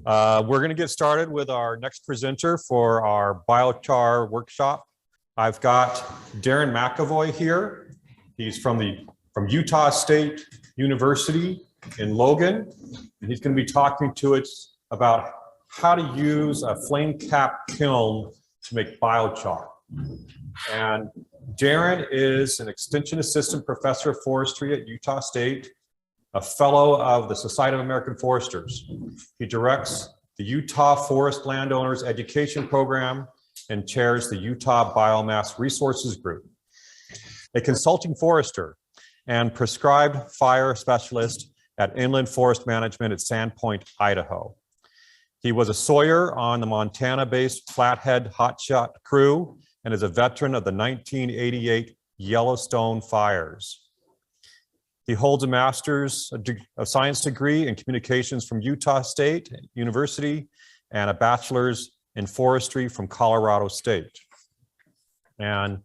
We're going to get started with our next presenter for our biochar workshop. I've got Darren McAvoy here. He's from Utah State University in Logan, and he's going to be talking to us about how to use a flame cap kiln to make biochar. And Darren is an extension assistant professor of forestry at Utah State, a fellow of the Society of American Foresters. He directs the Utah Forest Landowners Education Program and chairs the Utah Biomass Resources Group. A consulting forester and prescribed fire specialist at Inland Forest Management at Sandpoint, Idaho. He was a sawyer on the Montana-based Flathead Hotshot crew and is a veteran of the 1988 Yellowstone fires. He holds a Master's of Science degree in Communications from Utah State University and a Bachelor's in Forestry from Colorado State. And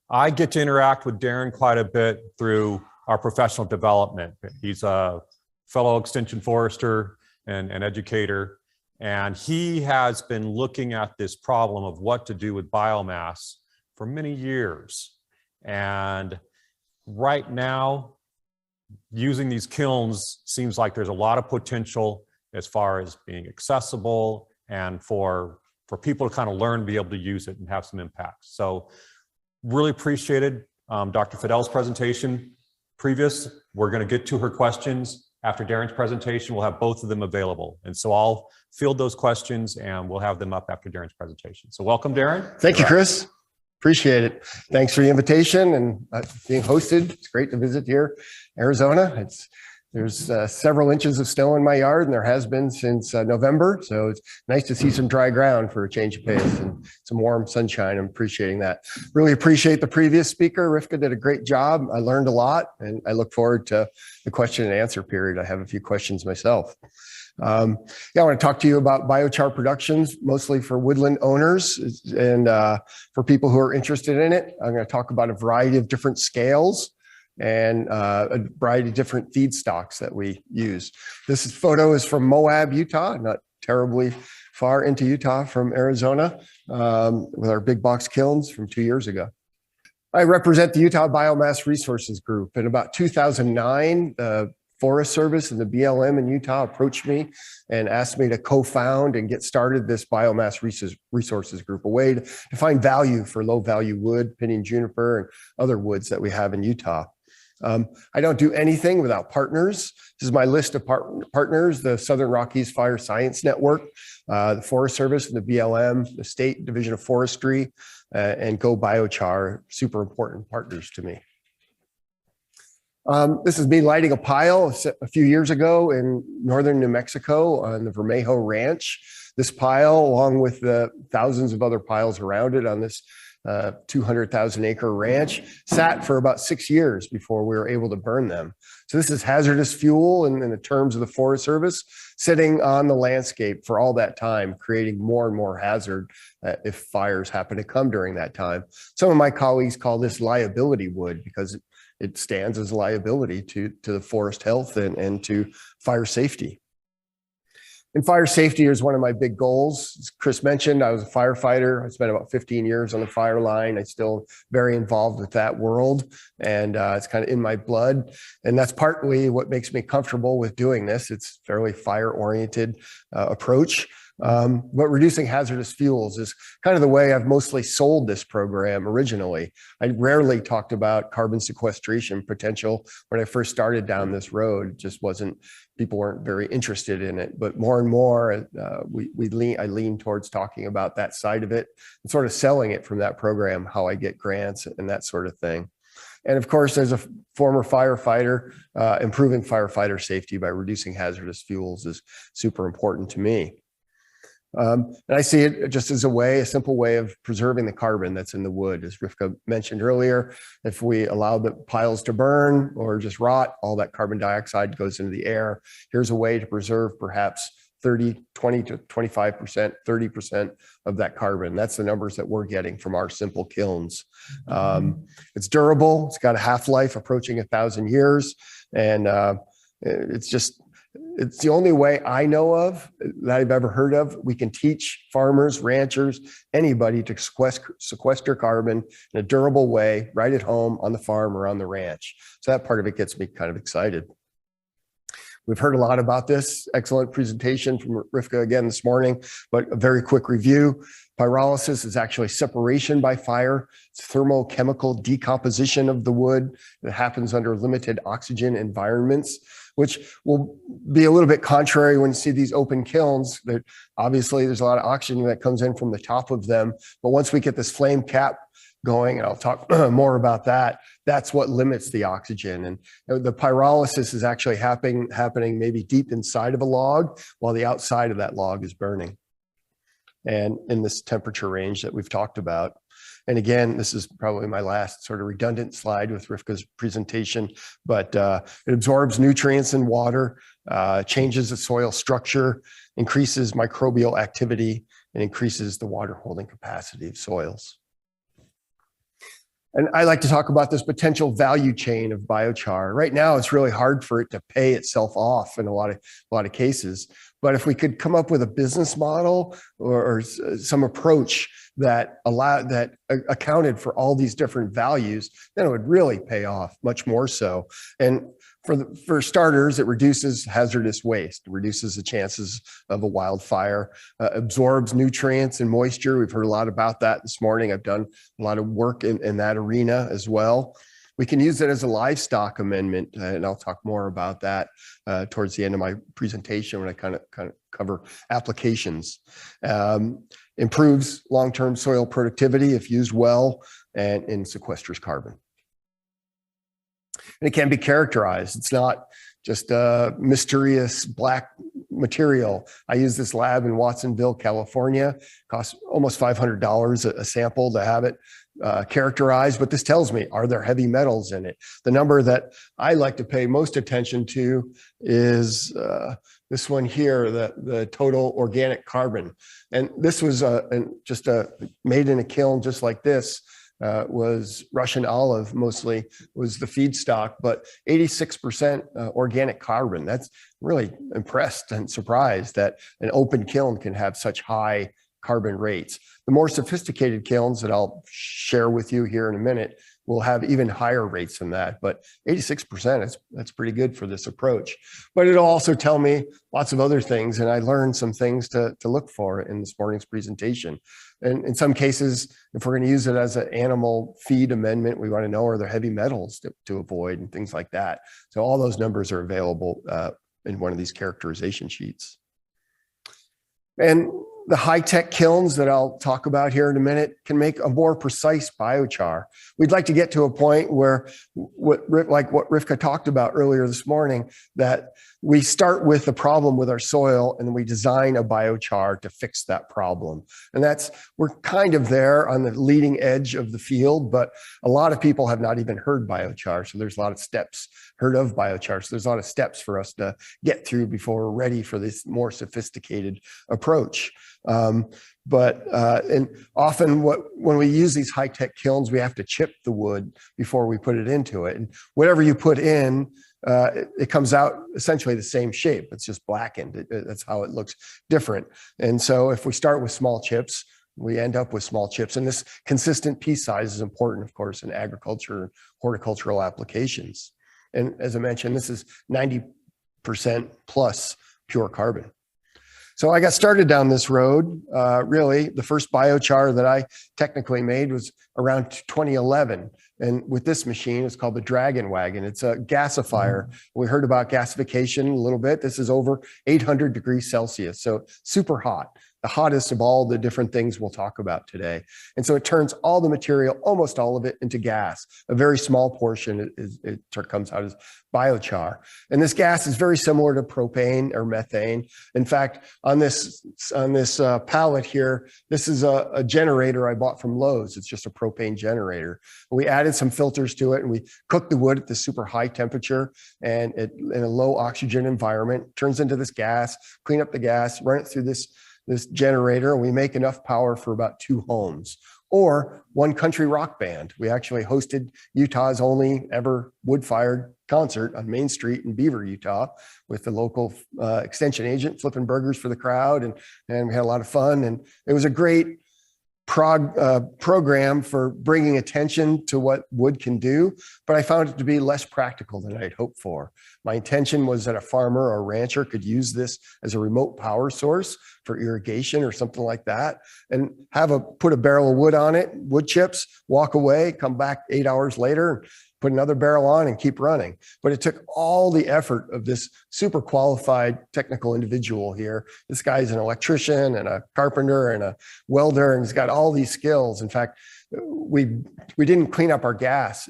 I get to interact with Darren quite a bit through our professional development. He's a fellow extension forester and educator, and he has been looking at this problem of what to do with biomass for many years. And right now, using these kilns seems like there's a lot of potential as far as being accessible and for people to kind of learn, be able to use it and have some impact. So really appreciated Dr. Fidel's presentation previous. We're going to get to her questions after Darren's presentation. We'll have both of them available. And so I'll field those questions and we'll have them up after Darren's presentation. So welcome, Darren. Thank you, Chris. Appreciate it. Thanks for the invitation and being hosted. It's great to visit here, Arizona. There's several inches of snow in my yard, and there has been since November. So it's nice to see some dry ground for a change of pace and some warm sunshine. I'm appreciating that. Really appreciate the previous speaker. Rivka did a great job. I learned a lot, and I look forward to the question and answer period. I have a few questions myself. I want to talk to you about biochar productions, mostly for woodland owners and for people who are interested in it. I'm going to talk about a variety of different scales and a variety of different feedstocks that we use. This photo is from Moab, Utah, not terribly far into Utah from Arizona, with our big box kilns from 2 years ago. I represent the Utah Biomass Resources Group. In about 2009, the Forest Service and the BLM in Utah approached me and asked me to co-found and get started this Biomass Resources Group, a way to find value for low-value wood, pinyon juniper, and other woods that we have in Utah. I don't do anything without partners. This is my list of partners: the Southern Rockies Fire Science Network, the Forest Service and the BLM, the State Division of Forestry, and Go Biochar, super important partners to me. This is me lighting a pile a few years ago in northern New Mexico on the Vermejo Ranch. This pile, along with the thousands of other piles around it on this 200,000 acre ranch, sat for about 6 years before we were able to burn them. So this is hazardous fuel in the terms of the Forest Service, sitting on the landscape for all that time, creating more and more hazard if fires happen to come during that time. Some of my colleagues call this liability wood because it stands as a liability to the forest health and to fire safety. And fire safety is one of my big goals. As Chris mentioned, I was a firefighter. I spent about 15 years on the fire line. I'm still very involved with that world, and it's kind of in my blood. And that's partly what makes me comfortable with doing this. It's a fairly fire-oriented approach. But reducing hazardous fuels is kind of the way I've mostly sold this program originally. I rarely talked about carbon sequestration potential when I first started down this road. It just people weren't very interested in it. But more and more, I lean towards talking about that side of it and sort of selling it from that program, how I get grants and that sort of thing. And of course, as a former firefighter, improving firefighter safety by reducing hazardous fuels is super important to me. And I see it just as a simple way of preserving the carbon that's in the wood. As Rivka mentioned earlier, if we allow the piles to burn or just rot, all that carbon dioxide goes into the air. Here's a way to preserve perhaps 20 to 25%, 30% of that carbon. That's the numbers that we're getting from our simple kilns. It's durable. It's got a half-life approaching 1,000 years. And it's just It's the only way I know of that I've ever heard of. We can teach farmers, ranchers, anybody to sequester carbon in a durable way right at home, on the farm, or on the ranch. So that part of it gets me kind of excited. We've heard a lot about this. Excellent presentation from Rivka again this morning, but a very quick review. Pyrolysis is actually separation by fire. It's thermochemical decomposition of the wood that happens under limited oxygen environments, which will be a little bit contrary when you see these open kilns. That obviously there's a lot of oxygen that comes in from the top of them. But once we get this flame cap going, and I'll talk more about that, that's what limits the oxygen. And the pyrolysis is actually happening maybe deep inside of a log while the outside of that log is burning, and in this temperature range that we've talked about. And again, this is probably my last sort of redundant slide with Rivka's presentation, but it absorbs nutrients and water, changes the soil structure, increases microbial activity, and increases the water holding capacity of soils. And I like to talk about this potential value chain of biochar. Right now, it's really hard for it to pay itself off in a lot of cases. But if we could come up with a business model or some approach that accounted for all these different values, then it would really pay off much more so. And for starters, it reduces hazardous waste, reduces the chances of a wildfire, absorbs nutrients and moisture. We've heard a lot about that this morning. I've done a lot of work in that arena as well. We can use it as a livestock amendment, and I'll talk more about that towards the end of my presentation when I kind of cover applications. Improves long-term soil productivity if used well, and sequesters carbon. And it can be characterized. It's not just a mysterious black material. I use this lab in Watsonville, California. It costs almost $500 a sample to have it characterized, but this tells me, are there heavy metals in it? The number that I like to pay most attention to is this one here, the total organic carbon. And this was made in a kiln just like this. Was Russian olive mostly was the feedstock, but 86% organic carbon. That's really impressed and surprised that an open kiln can have such high carbon rates. The more sophisticated kilns that I'll share with you here in a minute will have even higher rates than that, but 86%, that's pretty good for this approach. But it'll also tell me lots of other things, and I learned some things to look for in this morning's presentation. And in some cases, if we're going to use it as an animal feed amendment, we want to know, are there heavy metals to avoid and things like that. So all those numbers are available in one of these characterization sheets. And the high-tech kilns that I'll talk about here in a minute can make a more precise biochar. We'd like to get to a point where, like what Rivka talked about earlier this morning, that we start with the problem with our soil and we design a biochar to fix that problem. And we're kind of there on the leading edge of the field, but a lot of people have not even heard biochar. So there's a lot of steps, heard of biochar. So there's a lot of steps for us to get through before we're ready for this more sophisticated approach. And often when we use these high-tech kilns, we have to chip the wood before we put it into it. And whatever you put in, it comes out essentially the same shape. It's just blackened. That's how it looks different. And so if we start with small chips, we end up with small chips. And this consistent piece size is important, of course, in agriculture and horticultural applications. And as I mentioned, this is 90% plus pure carbon. So I got started down this road. Really, the first biochar that I technically made was around 2011. And with this machine, it's called the Dragon Wagon. It's a gasifier. We heard about gasification a little bit. This is over 800 degrees Celsius, so super hot. The hottest of all the different things we'll talk about today. And so it turns all the material, almost all of it, into gas. A very small portion it comes out as biochar. And this gas is very similar to propane or methane. In fact, on this pallet here, this is a generator I bought from Lowe's. It's just a propane generator. We added some filters to it and we cooked the wood at this super high temperature and in a low oxygen environment, turns into this gas, clean up the gas, run it through this generator, and we make enough power for about 2 homes or one country rock band. We actually hosted Utah's only ever wood-fired concert on Main Street in Beaver, Utah, with the local extension agent flipping burgers for the crowd, and we had a lot of fun. And it was a great program for bringing attention to what wood can do, but I found it to be less practical than I'd hoped for. My intention was that a farmer or a rancher could use this as a remote power source for irrigation or something like that, and put a barrel of wood on it, wood chips, walk away, come back 8 hours later, put another barrel on and keep running. But it took all the effort of this super qualified technical individual here. This guy's an electrician and a carpenter and a welder, and he's got all these skills. In fact, we didn't clean up our gas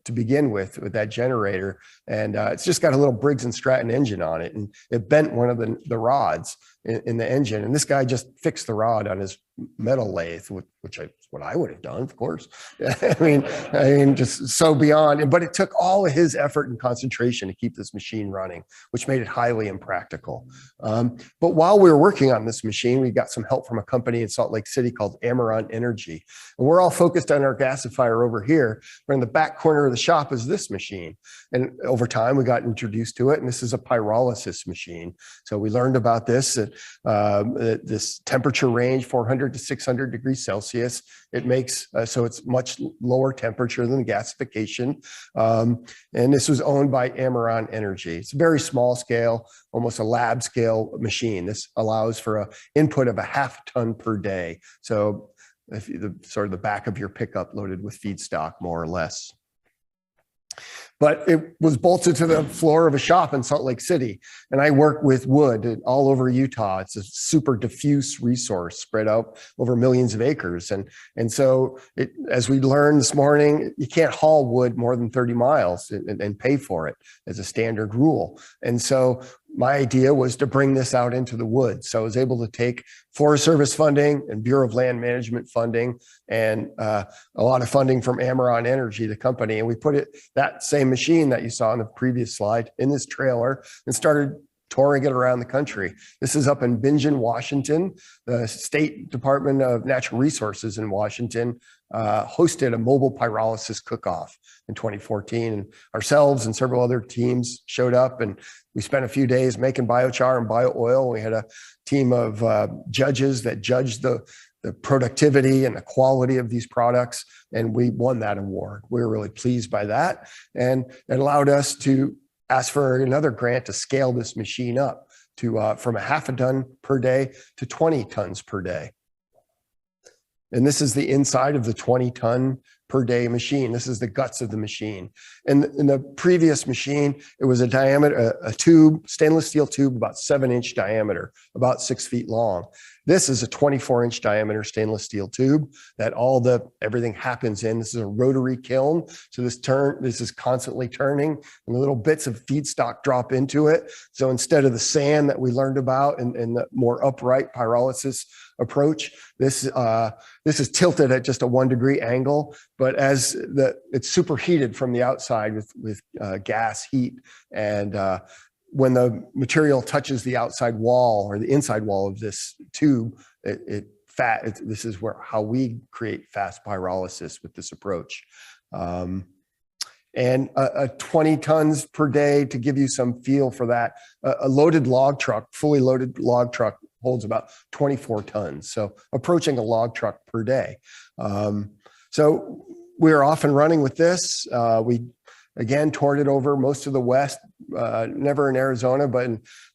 to begin with that generator, and it's just got a little Briggs and Stratton engine on it, and it bent one of the rods in the engine, and this guy just fixed the rod on his metal lathe, which is what I would have done, of course. I mean, just so beyond. But it took all of his effort and concentration to keep this machine running, which made it highly impractical. But while we were working on this machine, we got some help from a company in Salt Lake City called Amaron Energy, and we're all focused on our gasifier over here. But in the back corner of the shop is this machine, and over time we got introduced to it. And this is a pyrolysis machine. So we learned about this at this temperature range, 400 to 600 degrees Celsius. It makes so it's much lower temperature than gasification. And this was owned by Amaron Energy. It's a very small scale, almost a lab scale machine. This allows for an input of a 1/2 ton per day. So if sort of the back of your pickup loaded with feedstock, more or less. But it was bolted to the floor of a shop in Salt Lake City. And I work with wood all over Utah. It's a super diffuse resource spread out over millions of acres. And so as we learned this morning, you can't haul wood more than 30 miles and pay for it as a standard rule. And so my idea was to bring this out into the woods. So I was able to take Forest Service funding and Bureau of Land Management funding and a lot of funding from Amaron Energy, the company, and we put that same machine that you saw in the previous slide in this trailer and started touring it around the country. This is up in Bingen, Washington. The State Department of Natural Resources in Washington hosted a mobile pyrolysis cook-off in 2014. And ourselves and several other teams showed up, and we spent a few days making biochar and bio-oil. We had a team of judges that judged the productivity and the quality of these products, and we won that award. We were really pleased by that, and it allowed us to ask for another grant to scale this machine up to from a 1/2 ton per day to 20 tons per day. And this is the inside of the 20 ton per day machine. This is the guts of the machine. And in the previous machine, it was a diameter, a tube, stainless steel tube, about 7-inch diameter, about 6 feet long. This is a 24-inch diameter stainless steel tube that everything happens in. This is a rotary kiln. So this is constantly turning, and the little bits of feedstock drop into it. So instead of the sand that we learned about in the more upright pyrolysis approach, this is tilted at just a 1 degree angle, but as it's superheated from the outside with gas heat, and when the material touches the outside wall or the inside wall of this tube, this is how we create fast pyrolysis with this approach. And 20 tons per day, to give you some feel for that, a loaded log truck, fully loaded log truck, holds about 24 tons. So approaching a log truck per day. So we are off and running with this. We again toured it over most of the West, never in Arizona, but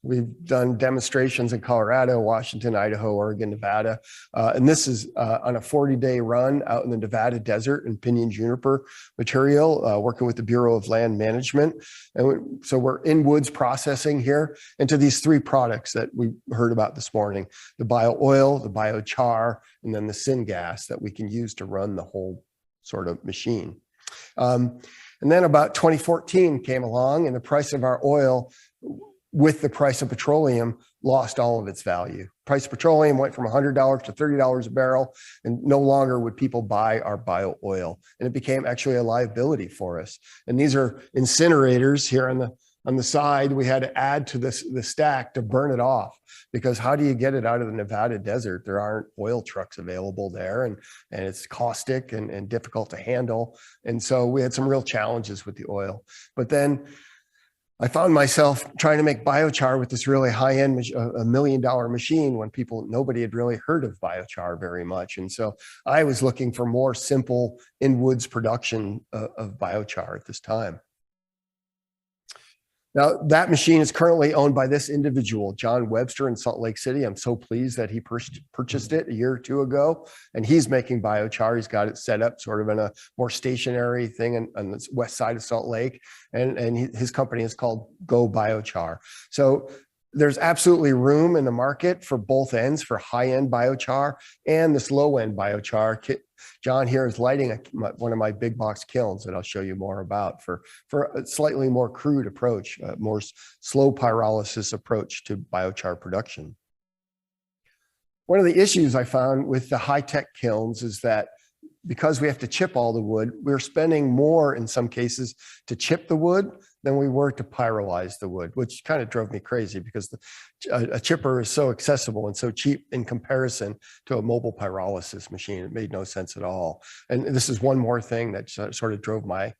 we've done demonstrations in Colorado, Washington, Idaho, Oregon, Nevada. And this is on a 40-day run out in the Nevada desert in pinyon juniper material, working with the Bureau of Land Management. And so we're in woods processing here into these 3 products that we heard about this morning: the bio-oil, the biochar, and then the syngas that we can use to run the whole sort of machine. And then about 2014 came along, and the price of our oil with the price of petroleum lost all of its value. Price of petroleum went from $100 to $30 a barrel, and no longer would people buy our bio oil. And it became actually a liability for us. And these are incinerators here on the on the side, we had to add to the stack to burn it off, because how do you get it out of the Nevada desert? There aren't oil trucks available there, and it's caustic and difficult to handle. And so we had some real challenges with the oil. But then I found myself trying to make biochar with this really high-end, $1 million machine, when nobody had really heard of biochar very much. And so I was looking for more simple in-woods production of biochar at this time. Now, that machine is currently owned by this individual, John Webster, in Salt Lake City. I'm so pleased that he purchased it a year or two ago, and he's making biochar. He's got it set up sort of in a more stationary thing on the west side of Salt Lake, and his company is called Go Biochar. So there's absolutely room in the market for both ends, for high-end biochar and this low-end biochar. John here is lighting one of my big box kilns that I'll show you more about for a slightly more crude approach, more slow pyrolysis approach to biochar production. One of the issues I found with the high-tech kilns is that because we have to chip all the wood, we're spending more in some cases to chip the wood than we were to pyrolyze the wood, which kind of drove me crazy, because a chipper is so accessible and so cheap in comparison to a mobile pyrolysis machine. It made no sense at all. And this is one more thing that sort of drove my,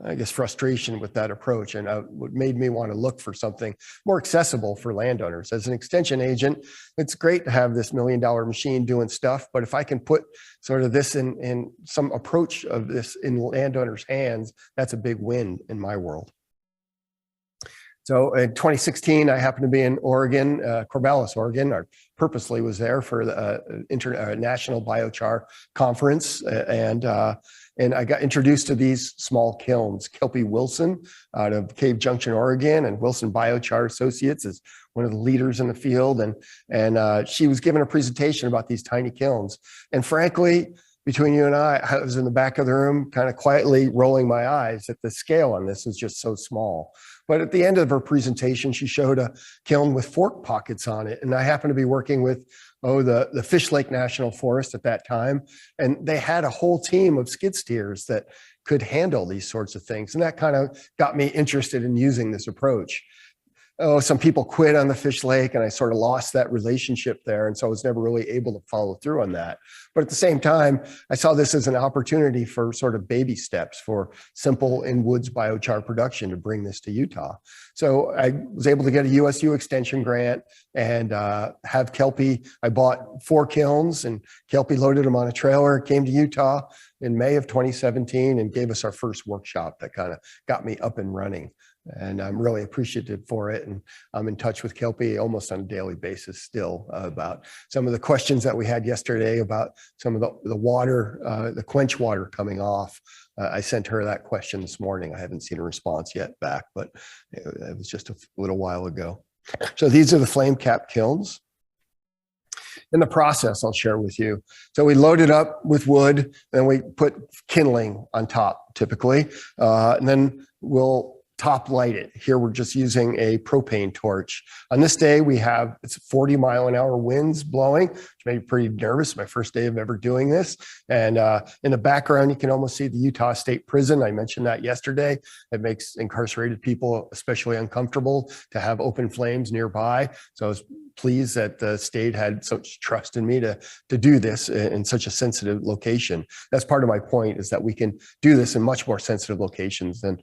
I guess, frustration with that approach, and what made me want to look for something more accessible for landowners. As an extension agent, it's great to have this $1 million machine doing stuff, but if I can put sort of this in some approach of this in landowners' hands, that's a big win in my world. So in 2016, I happened to be in Oregon, Corvallis, Oregon. I purposely was there for the National Biochar Conference, and I got introduced to these small kilns. Kelpie Wilson out of Cave Junction, Oregon, and Wilson Biochar Associates is one of the leaders in the field. And she was giving a presentation about these tiny kilns. And frankly, between you and I was in the back of the room, kind of quietly rolling my eyes at the scale on this is just so small. But at the end of her presentation, she showed a kiln with fork pockets on it. And I happened to be working with, the Fish Lake National Forest at that time. And they had a whole team of skid steers that could handle these sorts of things. And that kind of got me interested in using this approach. Some people quit on the Fish Lake, and I sort of lost that relationship there. And so I was never really able to follow through on that. But at the same time, I saw this as an opportunity for sort of baby steps for simple in-woods biochar production to bring this to Utah. So I was able to get a USU extension grant and have Kelpie. I bought 4 kilns, and Kelpie loaded them on a trailer, came to Utah in May of 2017 and gave us our first workshop that kind of got me up and running. And I'm really appreciative for it. And I'm in touch with Kelpie almost on a daily basis still about some of the questions that we had yesterday about some of the water, the quench water coming off. I sent her that question this morning. I haven't seen a response yet back, but it was just a little while ago. So these are the flame cap kilns. In the process, I'll share with you. So we load it up with wood, and we put kindling on top typically, and then we'll top light it. Here we're just using a propane torch. On this day, it's 40-mile-an-hour winds blowing, which made me pretty nervous. My first day of ever doing this. And in the background, you can almost see the Utah State Prison. I mentioned that yesterday. It makes incarcerated people especially uncomfortable to have open flames nearby. So I was pleased that the state had such trust in me to do this in such a sensitive location. That's part of my point, is that we can do this in much more sensitive locations than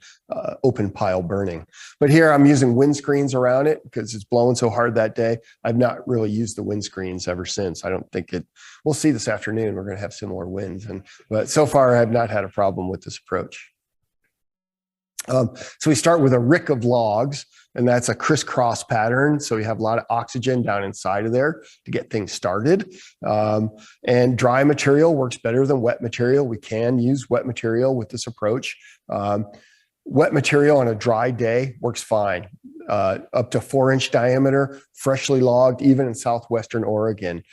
open pile burning. But here I'm using windscreens around it because it's blowing so hard that day. I've not really used the windscreens ever since. I don't think we'll see this afternoon. We're going to have similar winds. But so far I have not had a problem with this approach. So we start with a rick of logs, and that's a crisscross pattern. So we have a lot of oxygen down inside of there to get things started. And dry material works better than wet material. We can use wet material with this approach. Wet material on a dry day works fine. Up to 4-inch diameter, freshly logged, even in southwestern Oregon,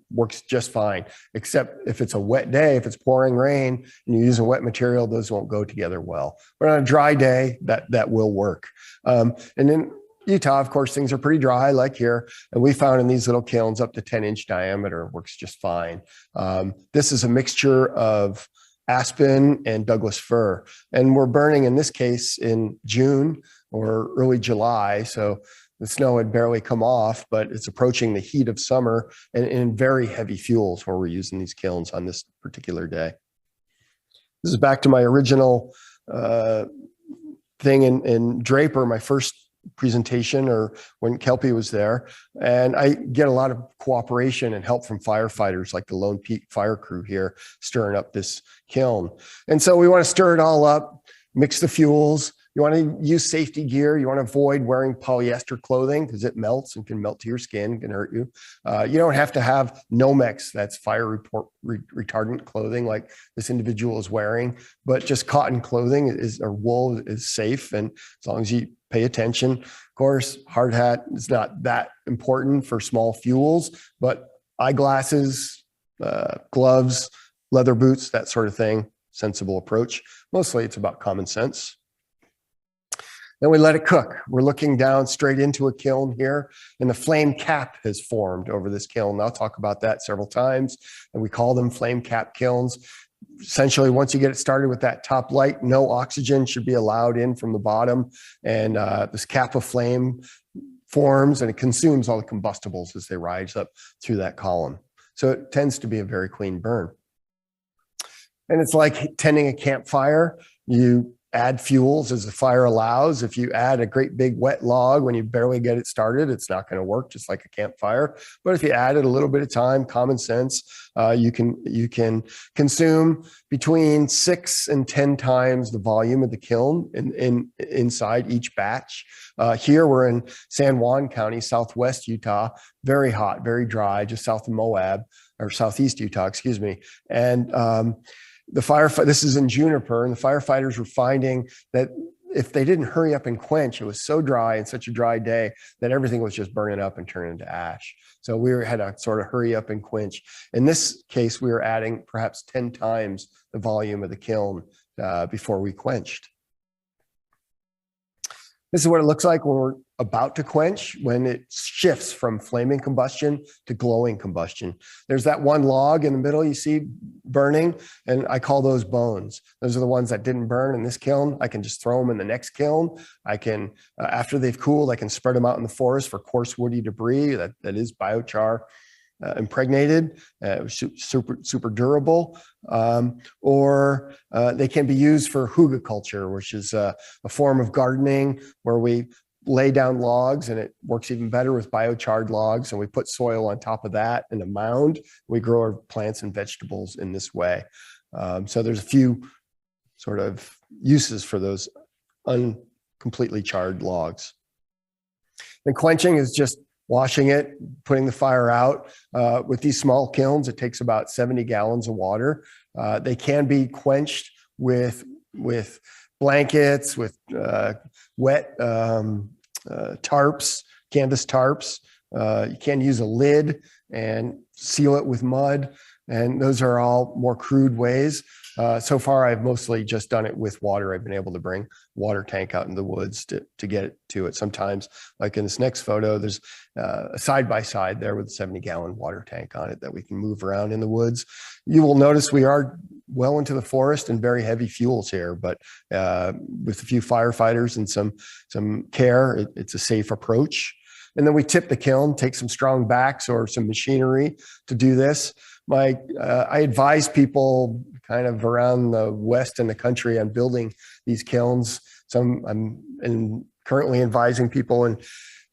works just fine. Except if it's a wet day, if it's pouring rain and you're using wet material, those won't go together well. But on a dry day, that will work. And in Utah, of course, things are pretty dry like here. And we found in these little kilns up to 10-inch diameter works just fine. This is a mixture of aspen and Douglas fir. And we're burning, in this case, in June, or early July. So the snow had barely come off, but it's approaching the heat of summer and in very heavy fuels where we're using these kilns on this particular day. This is back to my original thing in Draper, my first presentation, or when Kelpie was there. And I get a lot of cooperation and help from firefighters like the Lone Peak Fire Crew here stirring up this kiln. And so we want to stir it all up, mix the fuels. You want to use safety gear. You want to avoid wearing polyester clothing because it melts and can melt to your skin, can hurt you. You don't have to have Nomex, that's fire retardant clothing like this individual is wearing, but just cotton clothing or wool is safe. And as long as you pay attention, of course, hard hat is not that important for small fuels, but eyeglasses, gloves, leather boots, that sort of thing, sensible approach. Mostly it's about common sense. Then we let it cook. We're looking down straight into a kiln here, and the flame cap has formed over this kiln. I'll talk about that several times, and we call them flame cap kilns. Essentially, once you get it started with that top light, no oxygen should be allowed in from the bottom, and this cap of flame forms, and it consumes all the combustibles as they rise up through that column. So it tends to be a very clean burn. And it's like tending a campfire. You add fuels as the fire allows. If you add a great big wet log when you barely get it started, it's not going to work, just like a campfire. But if you add it a little bit of time, common sense, you can consume between 6 and 10 times the volume of the kiln inside each batch. Here we're in San Juan County, Southwest Utah, very hot, very dry, just south of Moab, or Southeast Utah, excuse me. And this is in Juniper, and the firefighters were finding that if they didn't hurry up and quench, it was so dry and such a dry day that everything was just burning up and turning into ash. So we had to sort of hurry up and quench. In this case, we were adding perhaps 10 times the volume of the kiln before we quenched. This is what it looks like when we're about to quench, when it shifts from flaming combustion to glowing combustion. There's that one log in the middle you see burning, and I call those bones. Those are the ones that didn't burn in this kiln. I can just throw them in the next kiln. I can, after they've cooled, I can spread them out in the forest for coarse woody debris that is biochar impregnated, super durable, or they can be used for hugelkultur, which is a form of gardening where we lay down logs, and it works even better with biocharred logs, and we put soil on top of that in a mound. We grow our plants and vegetables in this way. So there's a few sort of uses for those uncompletely charred logs. And quenching is just washing it, putting the fire out. With these small kilns, it takes about 70 gallons of water. They can be quenched with blankets, with wet tarps, canvas tarps. You can use a lid and seal it with mud. And those are all more crude ways. So far, I've mostly just done it with water. I've been able to bring water tank out in the woods to get it to it. Sometimes, like in this next photo, there's a side-by-side there with a 70-gallon water tank on it that we can move around in the woods. You will notice we are well into the forest and very heavy fuels here, but with a few firefighters and some care, it's a safe approach. And then we tip the kiln, take some strong backs or some machinery to do this. I advise people kind of around the West in the country on building these kilns. I'm currently advising people, and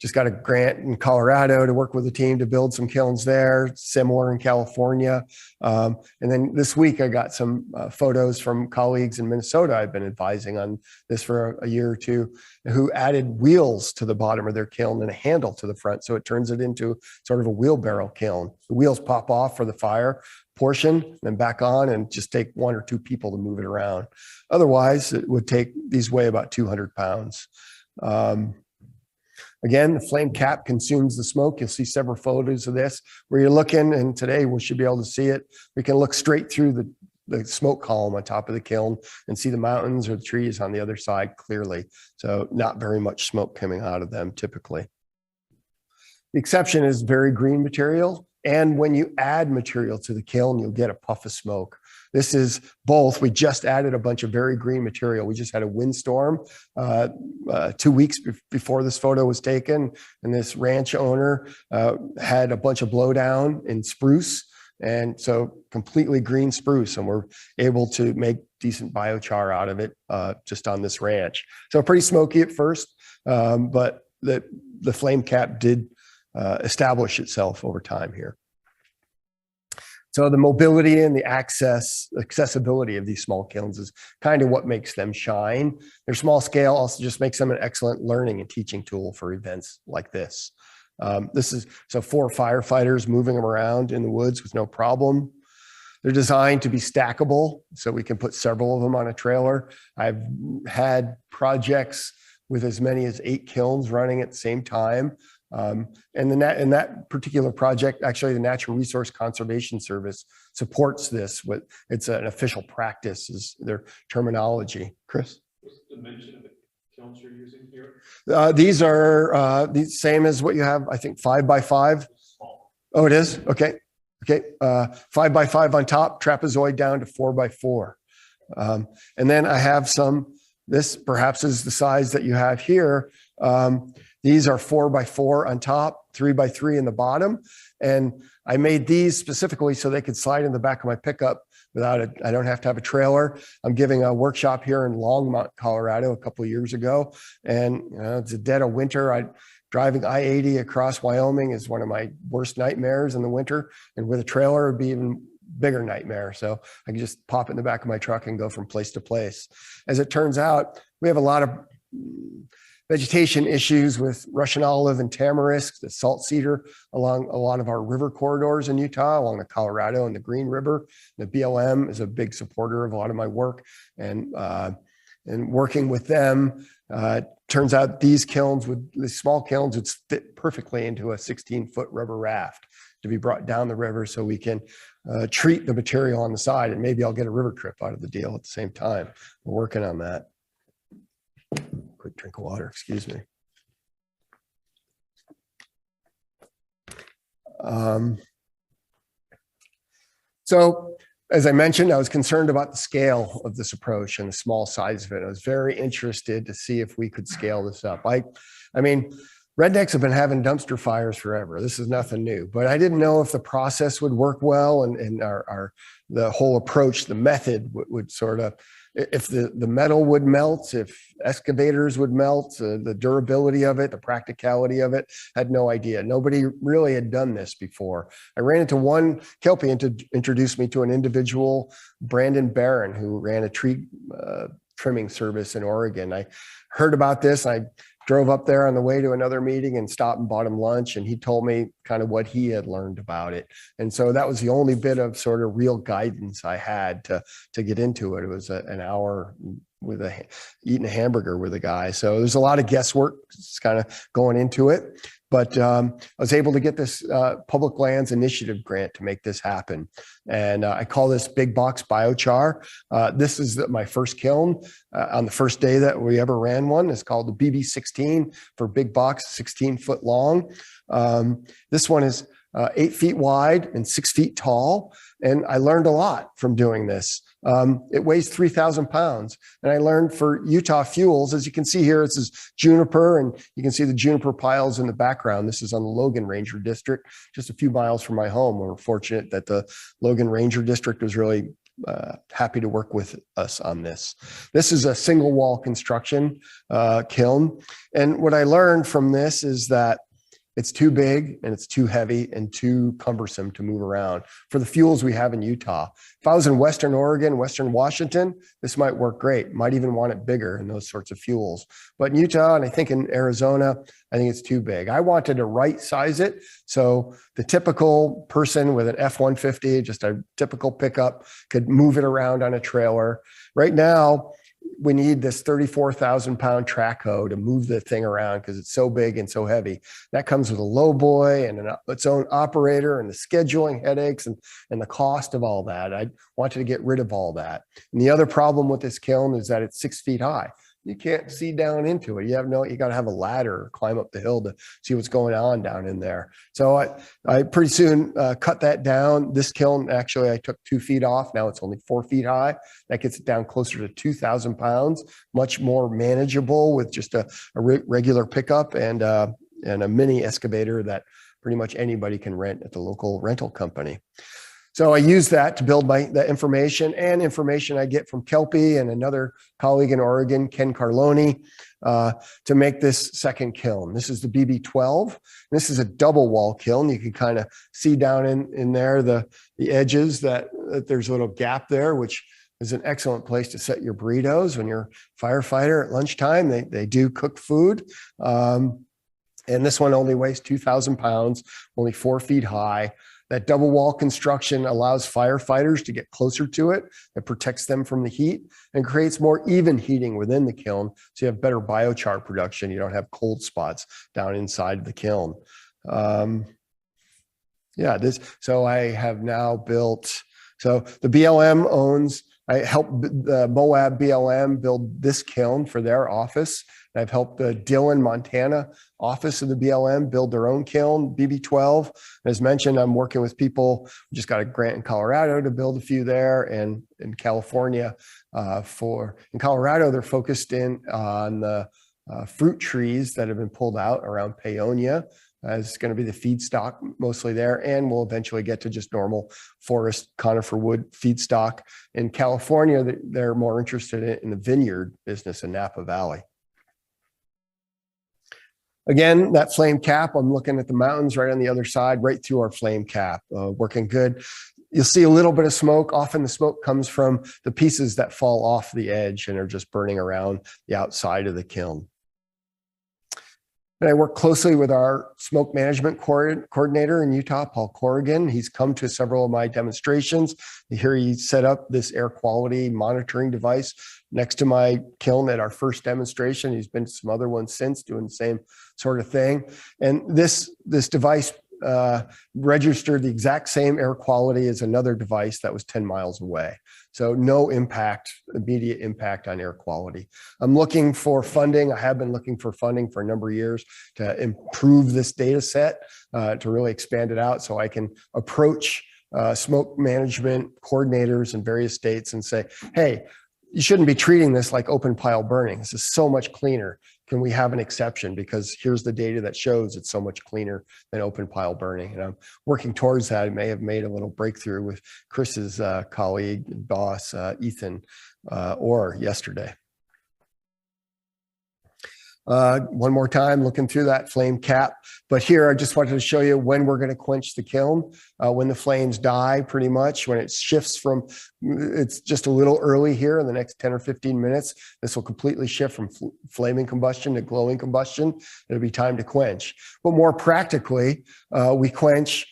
just got a grant in Colorado to work with a team to build some kilns there, similar in California. And then this week I got some photos from colleagues in Minnesota. I've been advising on this for a year or two, who added wheels to the bottom of their kiln and a handle to the front. So it turns it into sort of a wheelbarrow kiln. The wheels pop off for the fire portion, then back on, and just take 1 or 2 people to move it around. Otherwise, it would take, these weigh about 200 pounds. Again, the flame cap consumes the smoke. You'll see several photos of this where you're looking, and today we should be able to see it. We can look straight through the smoke column on top of the kiln and see the mountains or the trees on the other side clearly. So not very much smoke coming out of them typically. The exception is very green material. And when you add material to the kiln, you'll get a puff of smoke. This is both. We just added a bunch of very green material. We just had a windstorm 2 weeks before this photo was taken, and this ranch owner had a bunch of blowdown in spruce, and so completely green spruce, and we're able to make decent biochar out of it just on this ranch. So pretty smoky at first, but the flame cap did establish itself over time here. So the mobility and the accessibility of these small kilns is kind of what makes them shine. Their small scale also just makes them an excellent learning and teaching tool for events like this. This is so 4 firefighters moving them around in the woods with no problem. They're designed to be stackable, so we can put several of them on a trailer. I've had projects with as many as 8 kilns running at the same time. And in that particular project, actually the Natural Resource Conservation Service supports this. It's an official practice is their terminology. Chris? What's the dimension of the kilns you're using here? These are the same as what you have, I think 5 by 5. Oh, it is? Okay. Okay. 5 by 5 on top, trapezoid down to 4 by 4. And then I have this perhaps is the size that you have here. These are 4 by 4 on top, 3 by 3 in the bottom. And I made these specifically so they could slide in the back of my pickup I don't have to have a trailer. I'm giving a workshop here in Longmont, Colorado a couple of years ago. And it's a dead of winter. Driving I-80 across Wyoming is one of my worst nightmares in the winter. And with a trailer, it'd be even bigger nightmare. So I can just pop it in the back of my truck and go from place to place. As it turns out, we have a lot of vegetation issues with Russian olive and tamarisk, the salt cedar along a lot of our river corridors in Utah, along the Colorado and the Green River. The BLM is a big supporter of a lot of my work, and working with them, turns out these small kilns would fit perfectly into a 16-foot rubber raft to be brought down the river so we can treat the material on the side, and maybe I'll get a river trip out of the deal at the same time. We're working on that. Quick drink of water, excuse me. So as I mentioned, I was concerned about the scale of this approach and the small size of it. I was very interested to see if we could scale this up. I mean, rednecks have been having dumpster fires forever. This is nothing new, but I didn't know if the process would work well, and the whole approach, the method would sort of, if the metal would melt, if excavators would melt, the durability of it, the practicality of it, had no idea. Nobody really had done this before. I ran into one Kelpie introduced me to an individual, Brandon Barron, who ran a tree trimming service in Oregon. I heard about this. I drove up there on the way to another meeting and stopped and bought him lunch, and he told me kind of what he had learned about it. And so that was the only bit of sort of real guidance I had to get into it. It was an hour with eating a hamburger with a guy. So there's a lot of guesswork kind of going into it. But I was able to get this Public Lands Initiative grant to make this happen. And I call this Big Box Biochar. This is my first kiln on the first day that we ever ran one. It's called the BB16 for Big Box, 16 foot long. This one is 8 feet wide and 6 feet tall. And I learned a lot from doing this. It weighs 3,000 pounds. And I learned for Utah fuels, as you can see here, this is juniper, and you can see the juniper piles in the background. This is on the Logan Ranger District, just a few miles from my home. We're fortunate that the Logan Ranger District was really happy to work with us on this. This is a single wall construction kiln. And what I learned from this is that it's too big and it's too heavy and too cumbersome to move around for the fuels we have in Utah. If I was in Western Oregon, Western Washington, this might work great. Might even want it bigger in those sorts of fuels. But in Utah, and I think in Arizona, I think it's too big. I wanted to right size it so the typical person with an F-150, just a typical pickup, could move it around on a trailer. Right now, we need this 34,000 pound track hoe to move the thing around because it's so big and so heavy. That comes with a low boy and its own operator and the scheduling headaches and the cost of all that. I wanted to get rid of all that. And the other problem with this kiln is that it's 6 feet high. you can't see down into it. You got to have a ladder or climb up the hill to see what's going on down in there. So I pretty soon cut that down. This kiln, actually, I took 2 feet off. Now it's only 4 feet high. That gets it down closer to 2,000 pounds, much more manageable with just a regular pickup and a mini excavator that pretty much anybody can rent at the local rental company. So I use that to build that information I get from Kelpie and another colleague in Oregon, Ken Carloni, to make this second kiln. This is the BB12. This is a double wall kiln. You can kind of see down in there the edges that there's a little gap there, which is an excellent place to set your burritos when you're a firefighter at lunchtime. They do cook food. And this one only weighs 2,000 pounds, only 4 feet high. That double wall construction allows firefighters to get closer to it. It protects them from the heat and creates more even heating within the kiln. So you have better biochar production. You don't have cold spots down inside the kiln. So I have now built, so the BLM I helped the Moab BLM build this kiln for their office. I've helped the Dillon, Montana office of the BLM build their own kiln, BB12. As mentioned, I'm working with people. We just got a grant in Colorado to build a few there, and in California. In Colorado, they're focused on the fruit trees that have been pulled out around Paonia. It's going to be the feedstock mostly there, and we'll eventually get to just normal forest conifer wood feedstock. In California, they're more interested in the vineyard business in Napa Valley. Again, that flame cap, I'm looking at the mountains right on the other side, right through our flame cap, working good. You'll see a little bit of smoke. Often the smoke comes from the pieces that fall off the edge and are just burning around the outside of the kiln. And I work closely with our smoke management coordinator in Utah, Paul Corrigan. He's come to several of my demonstrations. Here he set up this air quality monitoring device next to my kiln at our first demonstration. He's been to some other ones since doing the same sort of thing. And this device registered the exact same air quality as another device that was 10 miles away. So no immediate impact on air quality. I'm looking for funding. I have been looking for funding for a number of years to improve this data set, to really expand it out so I can approach smoke management coordinators in various states and say, hey, you shouldn't be treating this like open pile burning. This is so much cleaner. Can we have an exception? Because here's the data that shows it's so much cleaner than open pile burning. And I'm working towards that. I may have made a little breakthrough with Chris's colleague and boss, Ethan Orr, yesterday. One more time, looking through that flame cap. But here, I just wanted to show you when we're going to quench the kiln, when the flames die, pretty much, when it shifts from, it's just a little early here in the next 10 or 15 minutes. This will completely shift from flaming combustion to glowing combustion. It'll be time to quench. But more practically, we quench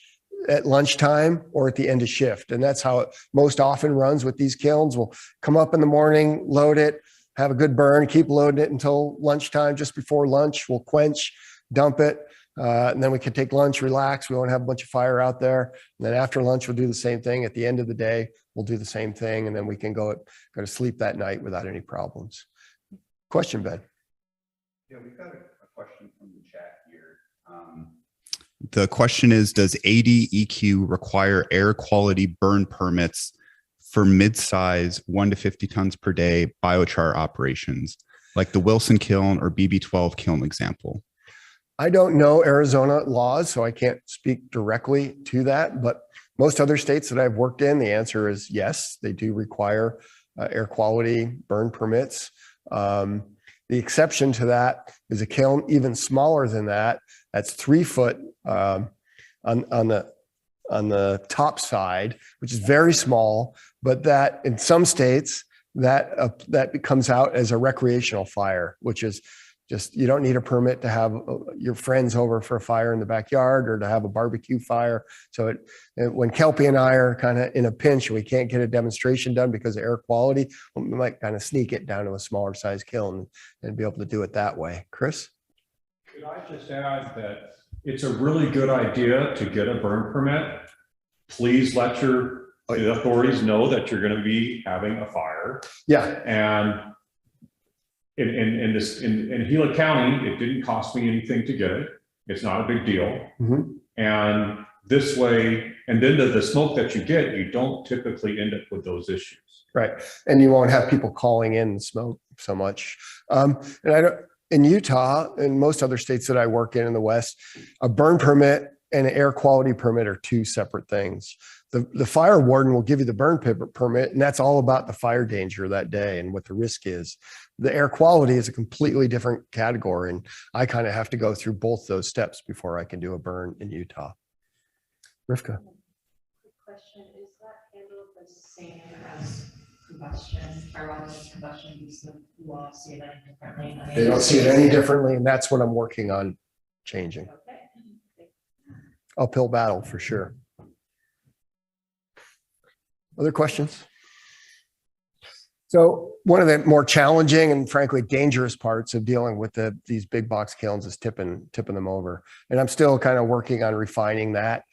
at lunchtime or at the end of shift. And that's how it most often runs with these kilns. We'll come up in the morning, load it, have a good burn, keep loading it until lunchtime. Just before lunch, we'll quench, dump it, and then we can take lunch, relax. We won't have a bunch of fire out there. And then after lunch, we'll do the same thing. At the end of the day, we'll do the same thing, and then we can go to sleep that night without any problems. Question, Ben? Yeah, we've got a question from the chat here. The question is, does ADEQ require air quality burn permits for mid-size 1 to 50 tons per day biochar operations, like the Wilson kiln or BB12 kiln example? I don't know Arizona laws, so I can't speak directly to that, but most other states that I've worked in, the answer is yes, they do require air quality burn permits. The exception to that is a kiln even smaller than that. That's 3 foot on the top side, which is very small, but that in some states that comes out as a recreational fire, which is just, you don't need a permit to have your friends over for a fire in the backyard or to have a barbecue fire. So when Kelpie and I are kind of in a pinch, we can't get a demonstration done because of air quality, we might kind of sneak it down to a smaller size kiln and be able to do it that way. Chris? Could I just add that it's a really good idea to get a burn permit. Please let the authorities know that you're going to be having a fire. Yeah. And in Gila County, it didn't cost me anything to get it. It's not a big deal. Mhm. And this way, and then the smoke that you get, you don't typically end up with those issues. Right. And you won't have people calling in and smoke so much. And I don't, in Utah and most other states that I work in the West, a burn permit and an air quality permit are two separate things. The fire warden will give you the burn permit, and that's all about the fire danger that day and what the risk is. The air quality is a completely different category, and I kind of have to go through both those steps before I can do a burn in Utah. Rivka. Quick question, is that handled the same as combustion, pyrolysis combustion? Does the law see it any differently? They don't see it any differently, and that's what I'm working on changing. Okay. Uphill battle for sure. Other questions? So one of the more challenging and frankly dangerous parts of dealing with these big box kilns is tipping them over. And I'm still kind of working on refining that.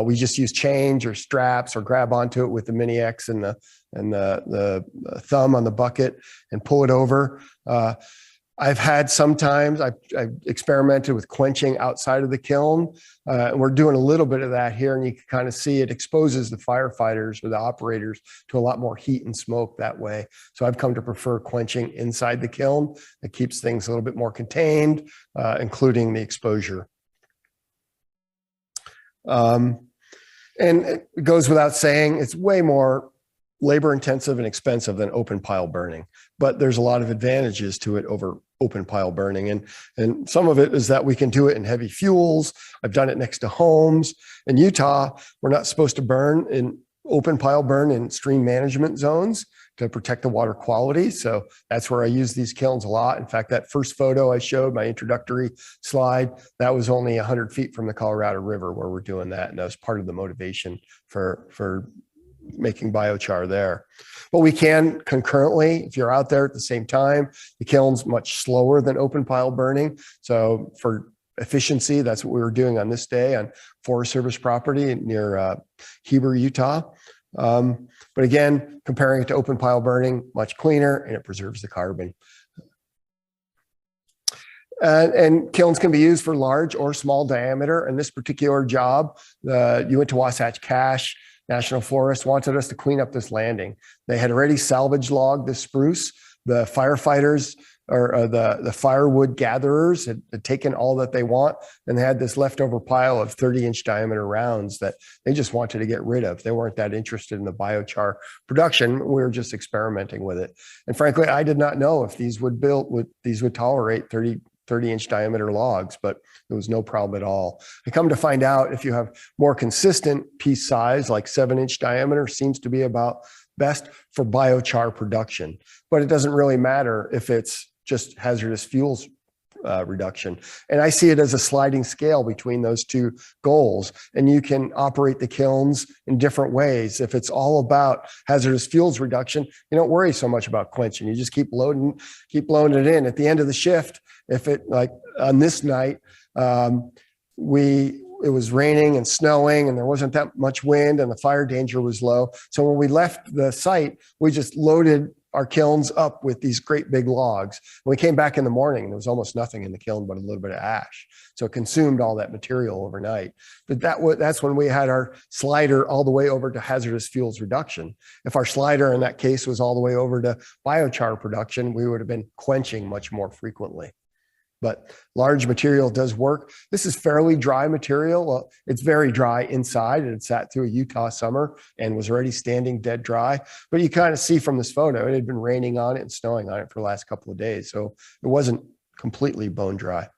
We just use change or straps or grab onto it with the mini X and the thumb on the bucket and pull it over. I've had sometimes I've experimented with quenching outside of the kiln. We're doing a little bit of that here, and you can kind of see it exposes the firefighters or the operators to a lot more heat and smoke that way. So I've come to prefer quenching inside the kiln. It keeps things a little bit more contained, including the exposure. And it goes without saying, it's way more labor intensive and expensive than open pile burning, but there's a lot of advantages to it over open pile burning. And some of it is that we can do it in heavy fuels. I've done it next to homes. In Utah, we're not supposed to burn in open pile burn in stream management zones to protect the water quality. So that's where I use these kilns a lot. In fact, that first photo I showed, my introductory slide, that was only 100 feet from the Colorado River where we're doing that. And that was part of the motivation for making biochar there. But we can concurrently, if you're out there at the same time, the kiln's much slower than open pile burning. So for efficiency, that's what we were doing on this day on Forest Service property near Heber, Utah. But again, comparing it to open pile burning, much cleaner, and it preserves the carbon. And kilns can be used for large or small diameter. And this particular job, the Uinta-Wasatch Cache National Forest wanted us to clean up this landing. They had already salvage logged the spruce. The firefighters or the firewood gatherers had taken all that they want, and they had this leftover pile of 30-inch diameter rounds that they just wanted to get rid of. They weren't that interested in the biochar production. We were just experimenting with it. And frankly, I did not know if these would tolerate 30-inch diameter logs, but it was no problem at all. I come to find out if you have more consistent piece size, like 7-inch diameter seems to be about best for biochar production, but it doesn't really matter if it's just hazardous fuels reduction. And I see it as a sliding scale between those two goals. And you can operate the kilns in different ways. If it's all about hazardous fuels reduction, you don't worry so much about quenching. You just keep loading it in. At the end of the shift, if it, like on this night, it was raining and snowing and there wasn't that much wind and the fire danger was low. So when we left the site, we just loaded our kilns up with these great big logs. When we came back in the morning, there was almost nothing in the kiln but a little bit of ash. So it consumed all that material overnight. But that's when we had our slider all the way over to hazardous fuels reduction. If our slider in that case was all the way over to biochar production, we would have been quenching much more frequently. But large material does work. This is fairly dry material. Well, it's very dry inside, and it sat through a Utah summer and was already standing dead dry. But you kind of see from this photo, it had been raining on it and snowing on it for the last couple of days. So it wasn't completely bone dry.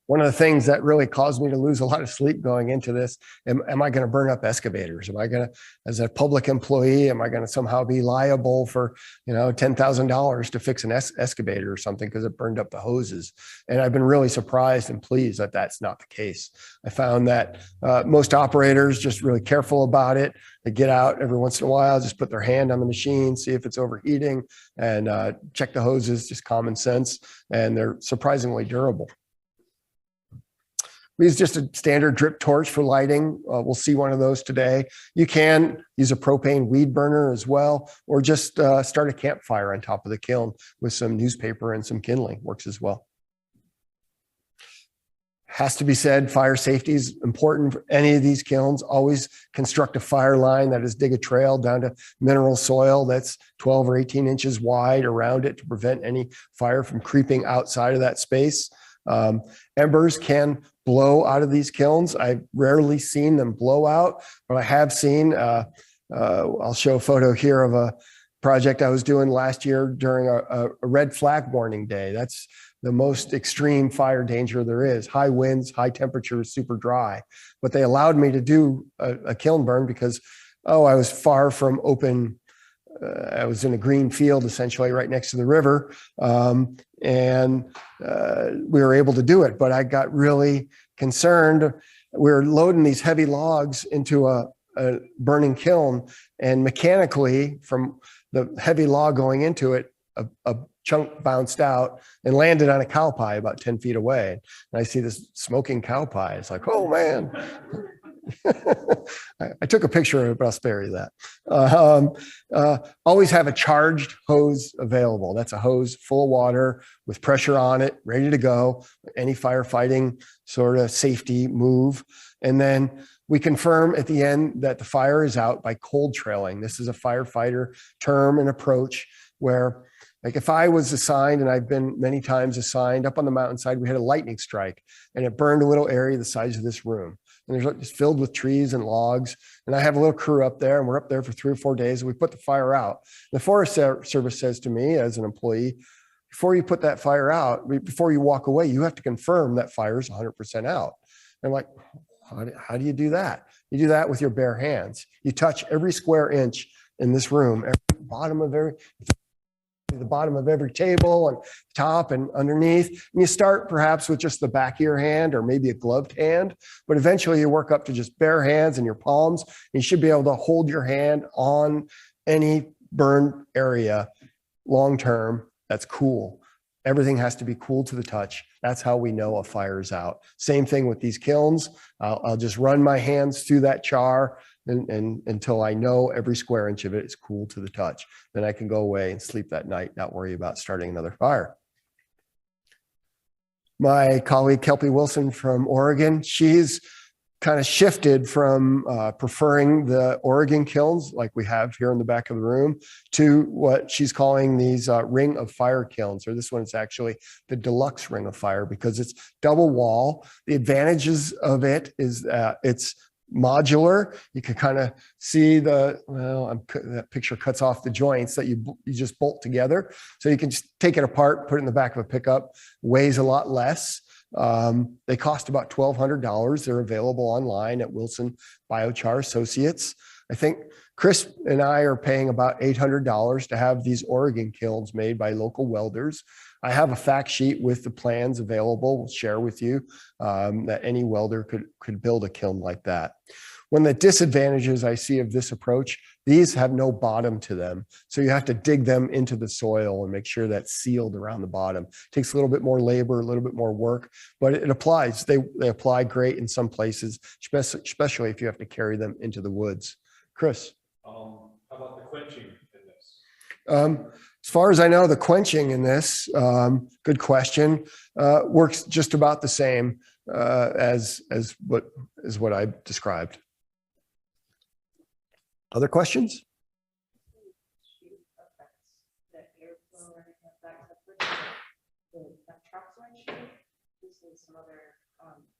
One of the things that really caused me to lose a lot of sleep going into this, am I going to burn up excavators? Am I going to, as a public employee, am I going to somehow be liable for, $10,000 to fix an excavator or something because it burned up the hoses? And I've been really surprised and pleased that that's not the case. I found that most operators just really careful about it. They get out every once in a while, just put their hand on the machine, see if it's overheating, and check the hoses, just common sense. And they're surprisingly durable. We use just a standard drip torch for lighting. We'll see one of those today. You can use a propane weed burner as well, or just start a campfire on top of the kiln with some newspaper and some kindling. Works as well. Has to be said, fire safety is important for any of these kilns. Always construct a fire line, that is, dig a trail down to mineral soil that's 12 or 18 inches wide around it to prevent any fire from creeping outside of that space. Embers can blow out of these kilns. I've rarely seen them blow out, but I have seen, I'll show a photo here of a project I was doing last year during a red flag warning day. That's the most extreme fire danger there is. High winds, high temperatures, super dry. But they allowed me to do a kiln burn because, I was far from open. I was in a green field, essentially right next to the river. And we were able to do it, but I got really concerned. We were loading these heavy logs into a burning kiln, and mechanically from the heavy log going into it, a chunk bounced out and landed on a cow pie about 10 feet away. And I see this smoking cow pie. It's like, oh man. I took a picture of it, but I'll spare you that. Always have a charged hose available. That's a hose full of water with pressure on it, ready to go. Any firefighting sort of safety move. And then we confirm at the end that the fire is out by cold trailing. This is a firefighter term and approach where, like, if I was assigned, and I've been many times assigned up on the mountainside, we had a lightning strike and it burned a little area the size of this room. And it's filled with trees and logs. And I have a little crew up there, and we're up there for 3 or 4 days. And we put the fire out. The Forest Service says to me as an employee, before you put that fire out, before you walk away, you have to confirm that fire is 100% out. And I'm like, how do you do that? You do that with your bare hands. You touch every square inch in this room, the bottom of every table and top and underneath. And you start perhaps with just the back of your hand or maybe a gloved hand, but eventually you work up to just bare hands and your palms. And you should be able to hold your hand on any burned area long-term. That's cool. Everything has to be cool to the touch. That's how we know a fire is out. Same thing with these kilns. I'll just run my hands through that char and until I know every square inch of it is cool to the touch. Then I can go away and sleep that night, not worry about starting another fire. My colleague, Kelpie Wilson from Oregon, she's kind of shifted from preferring the Oregon kilns like we have here in the back of the room to what she's calling these ring of fire kilns, or this one is actually the deluxe ring of fire because it's double wall. The advantages of it is it's modular. You can kind of see that picture cuts off the joints that you just bolt together. So you can just take it apart, put it in the back of a pickup, weighs a lot less. They cost about $1,200. They're available online at Wilson Biochar Associates. I think Chris and I are paying about $800 to have these Oregon kilns made by local welders. I have a fact sheet with the plans available. We'll share with you that any welder could build a kiln like that. One of the disadvantages I see of this approach, these have no bottom to them. So you have to dig them into the soil and make sure that's sealed around the bottom. It takes a little bit more labor, a little bit more work, but it applies. They apply great in some places, especially if you have to carry them into the woods. Chris? How about the quenching in this? As far as I know, the quenching in this, good question, works just about the same as what I described. Other questions? Some other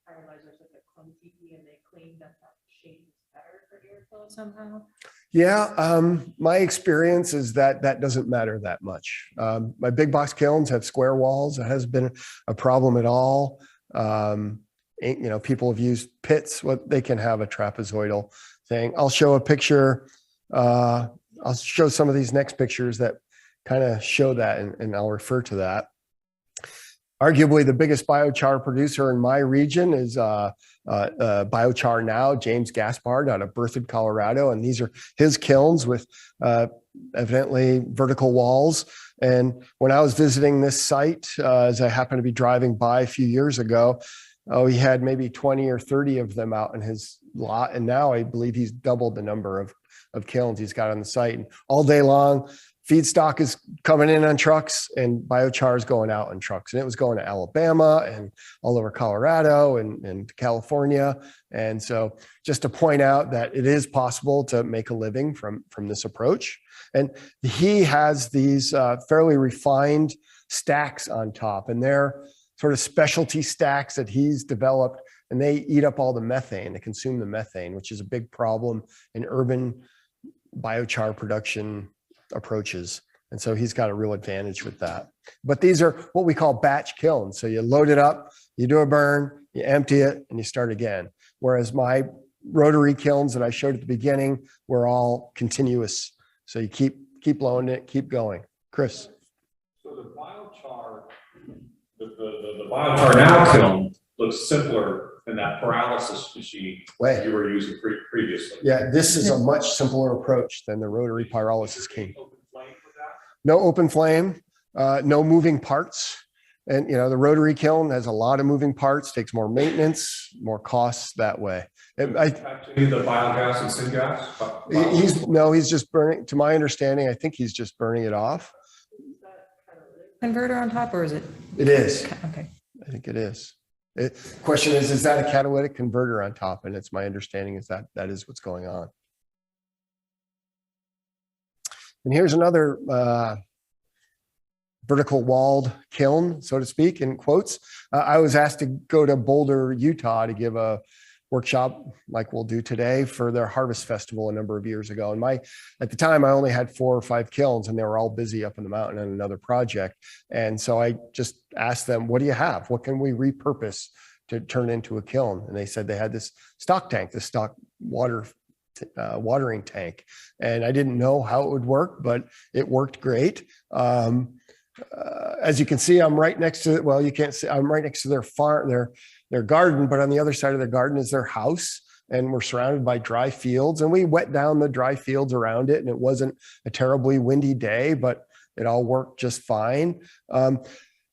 pyrolyzers that clump and they claim that shape is better for airflow somehow. Yeah, my experience is that doesn't matter that much. My big box kilns have square walls. It hasn't been a problem at all. People have used pits. They can have a trapezoidal thing. I'll show a picture. I'll show some of these next pictures that kind of show that, and I'll refer to that. Arguably the biggest biochar producer in my region is Biochar Now, James Gaspard out of Berthoud, Colorado. And these are his kilns with evidently vertical walls. And when I was visiting this site, as I happened to be driving by a few years ago, Oh, he had maybe 20 or 30 of them out in his lot. And now I believe he's doubled the number of kilns he's got on the site. And all day long, feedstock is coming in on trucks and biochar is going out on trucks. And it was going to Alabama and all over Colorado and California. And so just to point out that it is possible to make a living from this approach. And he has these fairly refined stacks on top, and they're sort of specialty stacks that he's developed, and they eat up all the methane, they consume the methane, which is a big problem in urban biochar production approaches. And so he's got a real advantage with that. But these are what we call batch kilns. So you load it up, you do a burn, you empty it, and you start again. Whereas my rotary kilns that I showed at the beginning were all continuous. So you keep blowing it, keep going. Chris. So the biochar, the biochar now kiln looks simpler than that paralysis machine Way. you were using previously. Yeah, this is a much simpler approach than the rotary pyrolysis kiln. Open flame with that? No open flame, no moving parts. And, the rotary kiln has a lot of moving parts, takes more maintenance, more costs that way. Actually, the biogas and syngas? He's just burning, to my understanding, I think he's just burning it off. Converter on top, or is it? It is. Okay. I think it is. Question is that a catalytic converter on top? And it's my understanding is that is what's going on. And here's another vertical walled kiln, so to speak, in quotes. I was asked to go to Boulder, Utah to give a workshop like we'll do today for their harvest festival a number of years ago. And at the time I only had 4 or 5 kilns, and they were all busy up in the mountain on another project. And so I just asked them, what do you have? What can we repurpose to turn into a kiln? And they said they had this stock tank, this stock watering tank. And I didn't know how it would work, but it worked great. As you can see, I'm right next to, well, you can't see, I'm right next to their farm, their garden, but on the other side of their garden is their house, and we're surrounded by dry fields, and we wet down the dry fields around it, and it wasn't a terribly windy day, but it all worked just fine.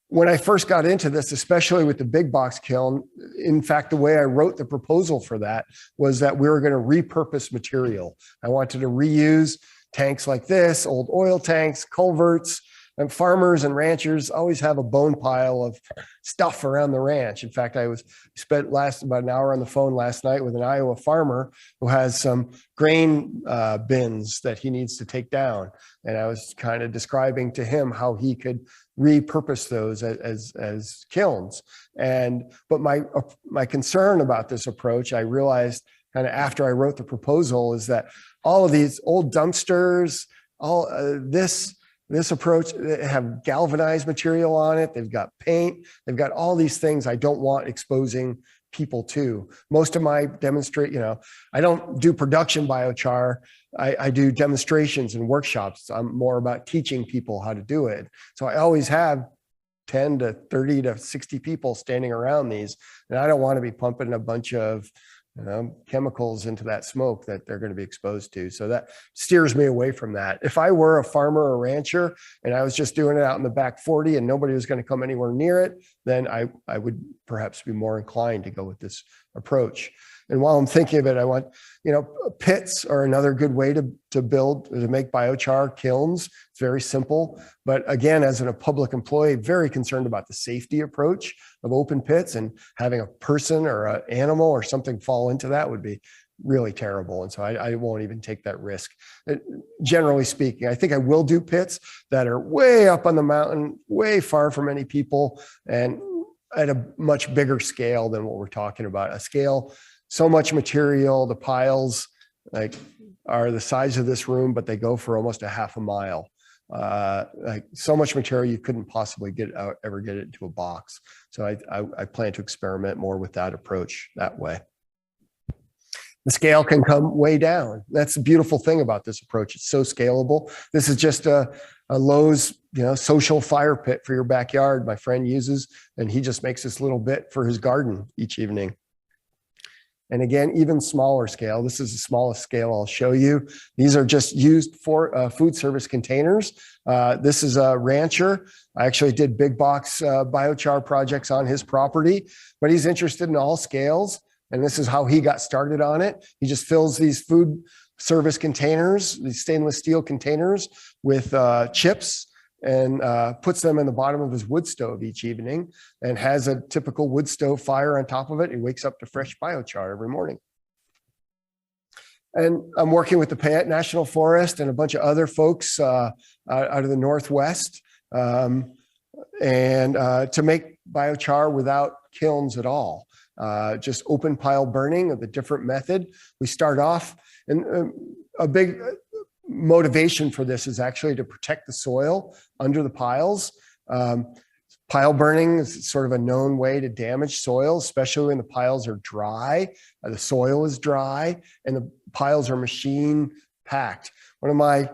When I first got into this, especially with the big box kiln, in fact, the way I wrote the proposal for that was that we were going to repurpose material. I wanted to reuse tanks like this, old oil tanks, culverts. And farmers and ranchers always have a bone pile of stuff around the ranch. In fact, I spent about an hour on the phone last night with an Iowa farmer who has some grain bins that he needs to take down. And I was kind of describing to him how he could repurpose those as kilns. But my concern about this approach, I realized kind of after I wrote the proposal, is that all of these old dumpsters, all this approach, they have galvanized material on it. They've got paint. They've got all these things I don't want exposing people to. Most of my I don't do production biochar. I do demonstrations and workshops. I'm more about teaching people how to do it. So I always have 10 to 30 to 60 people standing around these. And I don't want to be pumping a bunch of chemicals into that smoke that they're going to be exposed to. So that steers me away from that. If I were a farmer or rancher and I was just doing it out in the back 40 and nobody was going to come anywhere near it, then I would perhaps be more inclined to go with this approach. And while I'm thinking of it, I want, pits are another good way to make biochar kilns. It's very simple. But again, as a public employee, very concerned about the safety approach of open pits, and having a person or an animal or something fall into that would be really terrible. And so I won't even take that risk. Generally speaking, I think I will do pits that are way up on the mountain, way far from any people, and at a much bigger scale than what we're talking about. A scale, so much material, the piles are the size of this room, but they go for almost a half a mile. So much material you couldn't possibly ever get it into a box. So I plan to experiment more with that approach that way. The scale can come way down. That's the beautiful thing about this approach. It's so scalable. This is just a Lowe's, social fire pit for your backyard. My friend uses, and he just makes this little bit for his garden each evening. And again, even smaller scale. This is the smallest scale I'll show you. These are just used for food service containers. This is a rancher. I actually did big box biochar projects on his property, but he's interested in all scales. And this is how he got started on it. He just fills these food service containers, these stainless steel containers with chips, and puts them in the bottom of his wood stove each evening and has a typical wood stove fire on top of it. He wakes up to fresh biochar every morning. And I'm working with the Payette National Forest and a bunch of other folks out of the Northwest to make biochar without kilns at all. Just open pile burning of the different method. We start off, and a big motivation for this is actually to protect the soil under the piles. Pile burning is sort of a known way to damage soil, especially when the piles are dry, the soil is dry, and the piles are machine packed. One of my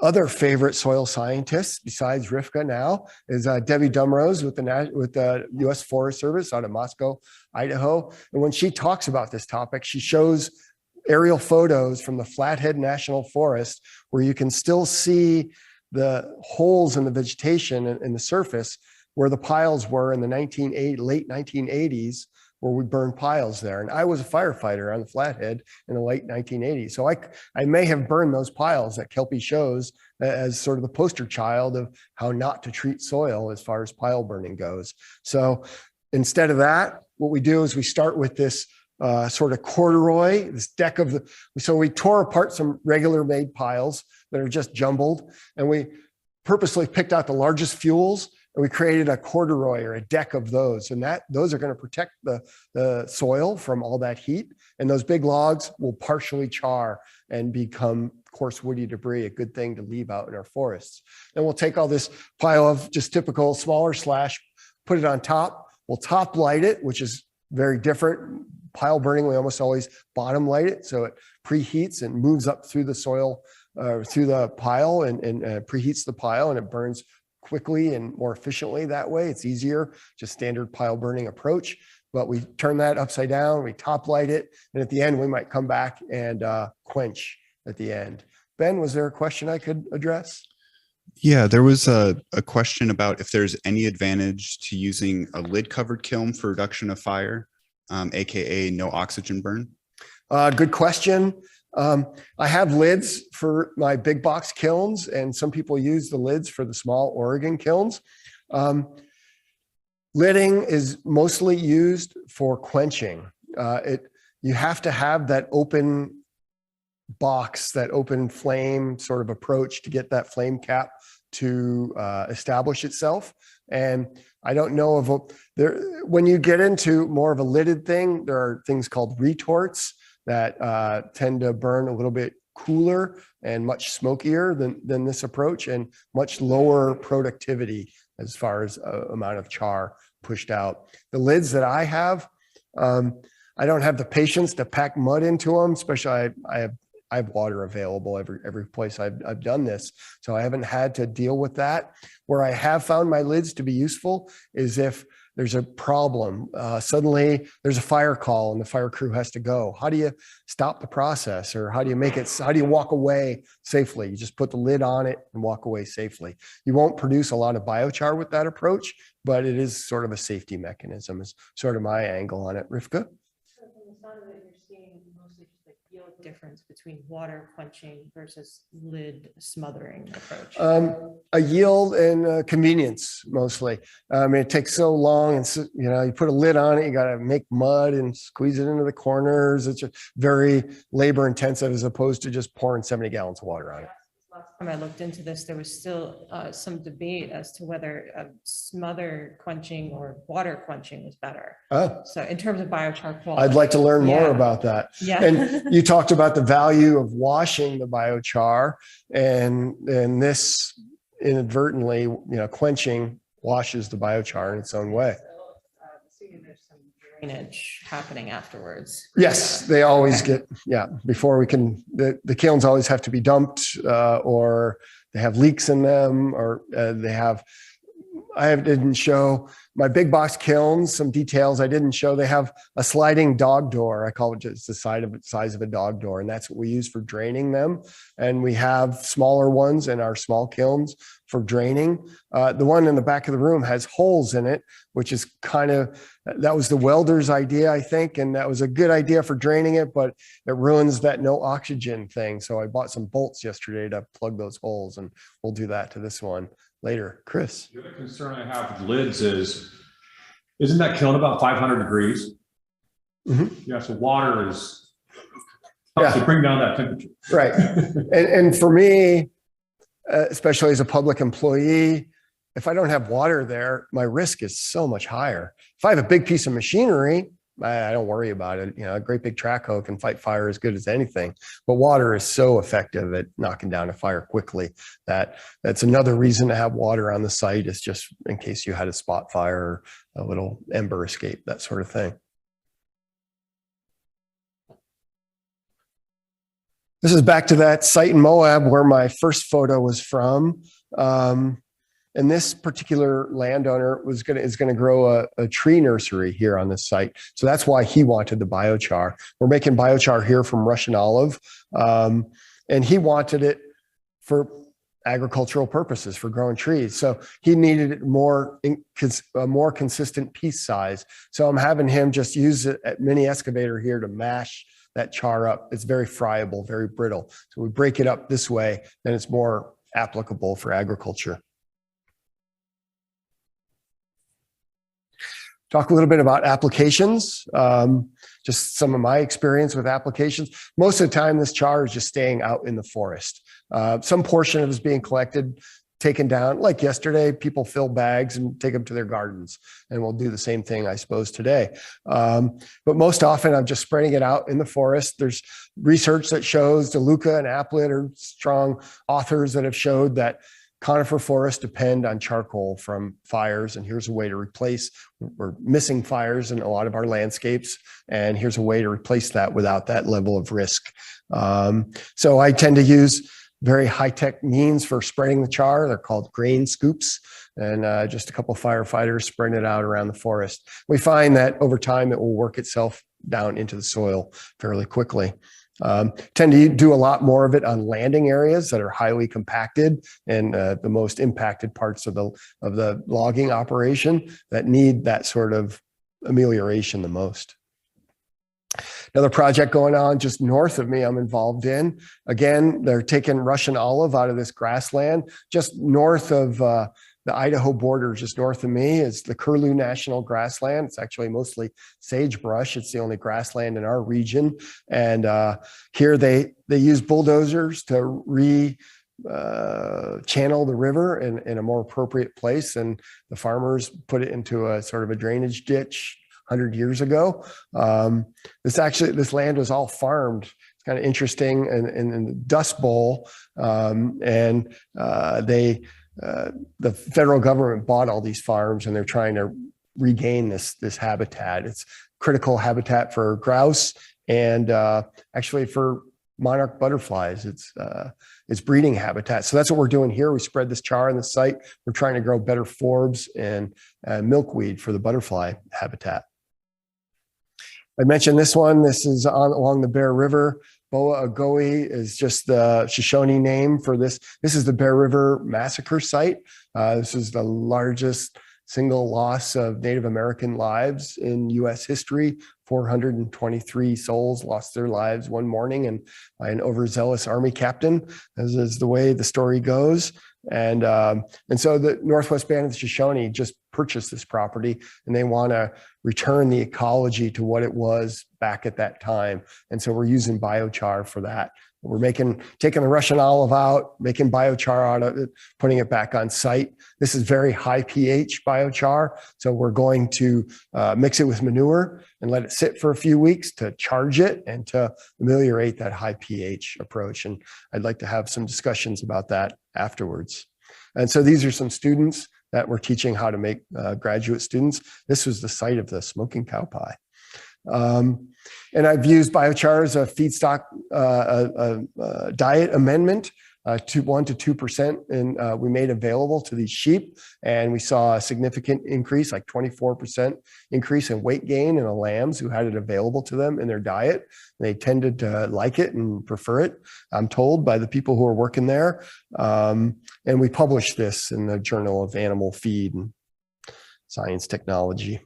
other favorite soil scientists, besides Rivka now, is Debbie Dumrose with the U.S. Forest Service out of Moscow, Idaho. And when she talks about this topic, she shows aerial photos from the Flathead National Forest where you can still see the holes in the vegetation in the surface where the piles were in the late 1980s, where we burned piles there. And I was a firefighter on the Flathead in the late 1980s. So I may have burned those piles that Kelpie shows as sort of the poster child of how not to treat soil as far as pile burning goes. So instead of that, what we do is we start with this sort of corduroy, this deck of so we tore apart some regular made piles that are just jumbled, and we purposely picked out the largest fuels, and we created a corduroy or a deck of those. And those are going to protect the soil from all that heat. And those big logs will partially char and become coarse woody debris, a good thing to leave out in our forests. And we'll take all this pile of just typical smaller slash, put it on top. We'll top light it, which is very different. Pile burning, we almost always bottom light it. So it preheats and moves up through the soil, through the pile and preheats the pile, and it burns quickly and more efficiently that way. It's easier, just standard pile burning approach. But we turn that upside down, we top light it, and at the end we might come back and quench at the end. Ben, was there a question I could address? Yeah, there was a question about if there's any advantage to using a lid covered kiln for reduction of fire, AKA no oxygen burn. Good question. I have lids for my big box kilns, and some people use the lids for the small Oregon kilns. Lidding is mostly used for quenching. You have to have that open box, that open flame sort of approach to get that flame cap to establish itself. And I don't know of when you get into more of a lidded thing, there are things called retorts that tend to burn a little bit cooler and much smokier than this approach, and much lower productivity as far as amount of char pushed out. The lids that I have, I don't have the patience to pack mud into them, especially I have water available every place I've done this. So I haven't had to deal with that. Where I have found my lids to be useful is if there's a problem, suddenly there's a fire call and the fire crew has to go. How do you stop the process, or how do you walk away safely? You just put the lid on it and walk away safely. You won't produce a lot of biochar with that approach, but it is sort of a safety mechanism, is sort of my angle on it. Rivka? So from the sound of it, you're seeing mostly just the yield difference between water quenching versus lid smothering approach. A yield and convenience mostly. I mean, it takes so long, and so, you put a lid on it, you got to make mud and squeeze it into the corners. It's just very labor intensive as opposed to just pouring 70 gallons of water on it. Last time I looked into this, there was still some debate as to whether smother quenching or water quenching was better. Oh, So in terms of biochar quality. I'd like to learn more Yeah. about that. Yeah. And you talked about the value of washing the biochar, and this inadvertently, quenching washes the biochar in its own way. Assuming there's some drainage happening afterwards. Yes, they always get, before we can, the kilns always have to be dumped, or they have leaks in them, or they have didn't show my big box kilns, some details I didn't show. They have a sliding dog door. I call it just the size of a dog door. And that's what we use for draining them. And we have smaller ones in our small kilns for draining. The one in the back of the room has holes in it, which is that was the welder's idea, I think. And that was a good idea for draining it, but it ruins that no oxygen thing. So I bought some bolts yesterday to plug those holes, and we'll do that to this one later. Chris. The other concern I have with lids isn't that kiln about 500 degrees? Mm-hmm. Yeah, so water is helps to bring down that temperature. Right. And for me, especially as a public employee, if I don't have water there, my risk is so much higher. If I have a big piece of machinery, I don't worry about it. You know, a great big track hoe can fight fire as good as anything, but water is so effective at knocking down a fire quickly that's another reason to have water on the site, is just in case you had a spot fire or a little ember escape, that sort of thing. This is back to that site in Moab where my first photo was from. And this particular landowner is going to grow a tree nursery here on this site. So that's why he wanted the biochar. We're making biochar here from Russian olive. And he wanted it for agricultural purposes, for growing trees. So he needed it a more consistent piece size. So I'm having him just use a mini excavator here to mash that char up. It's very friable, very brittle. So we break it up this way, then it's more applicable for agriculture. Talk a little bit about applications, just some of my experience with applications. Most of the time, this char is just staying out in the forest. Some portion of it is being collected, taken down. Like yesterday, people fill bags and take them to their gardens. And we'll do the same thing, I suppose, today. But most often, I'm just spreading it out in the forest. There's research that shows, DeLuca and Applet are strong authors that have showed that conifer forests depend on charcoal from fires, and here's a way to replace. We're missing fires in a lot of our landscapes, and here's a way to replace that without that level of risk. So I tend to use very high-tech means for spreading the char. They're called grain scoops, and just a couple of firefighters spreading it out around the forest. We find that over time it will work itself down into the soil fairly quickly. Tend to do a lot more of it on landing areas that are highly compacted and the most impacted parts of the logging operation that need that sort of amelioration the most. Another project going on just north of me I'm involved in. Again, they're taking Russian olive out of this grassland. Just north of the Idaho border, just north of me, is the Curlew National Grassland. It's actually mostly sagebrush. It's the only grassland in our region. And here they use bulldozers to channel the river in a more appropriate place. And the farmers put it into a sort of a drainage ditch 100 years ago. This land was all farmed. It's kind of interesting, in the Dust Bowl. The federal government bought all these farms, and they're trying to regain this habitat. It's critical habitat for grouse and actually for monarch butterflies. It's breeding habitat. So that's what we're doing here. We spread this char on the site. We're trying to grow better forbs and milkweed for the butterfly habitat. I mentioned this one. This is along the Bear River. Boa Agoi is just the Shoshone name for this. This is the Bear River Massacre site. This is the largest single loss of Native American lives in U.S. history. 423 souls lost their lives one morning and by an overzealous army captain, as is the way the story goes. And so the Northwest Band of the Shoshone just purchased this property, and they want to return the ecology to what it was back at that time. And so we're using biochar for that. We're taking the Russian olive out, making biochar out of it, putting it back on site. This is very high pH biochar. So we're going to mix it with manure and let it sit for a few weeks to charge it and to ameliorate that high pH approach. And I'd like to have some discussions about that afterwards. And so these are some students that we're teaching how to make, graduate students. This was the site of the smoking cow pie. And I've used biochar as a feedstock diet amendment to 1 to 2%, and we made available to these sheep. And we saw a significant increase, like 24% increase in weight gain in the lambs who had it available to them in their diet. They tended to like it and prefer it, I'm told, by the people who are working there. And we published this in the Journal of Animal Feed and Science Technology.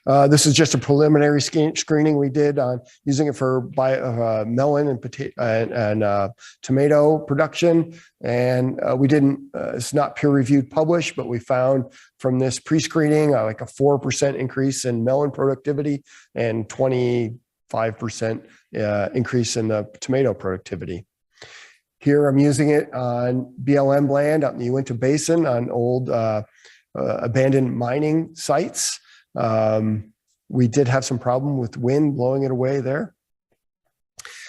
This is just a preliminary screening we did on using it for melon and potato and tomato production. And we didn't, it's not peer reviewed published, but we found from this pre-screening like a 4% increase in melon productivity and 25% increase in the tomato productivity. Here I'm using it on BLM land out in the Uinta Basin on old abandoned mining sites. We did have some problem with wind blowing it away there.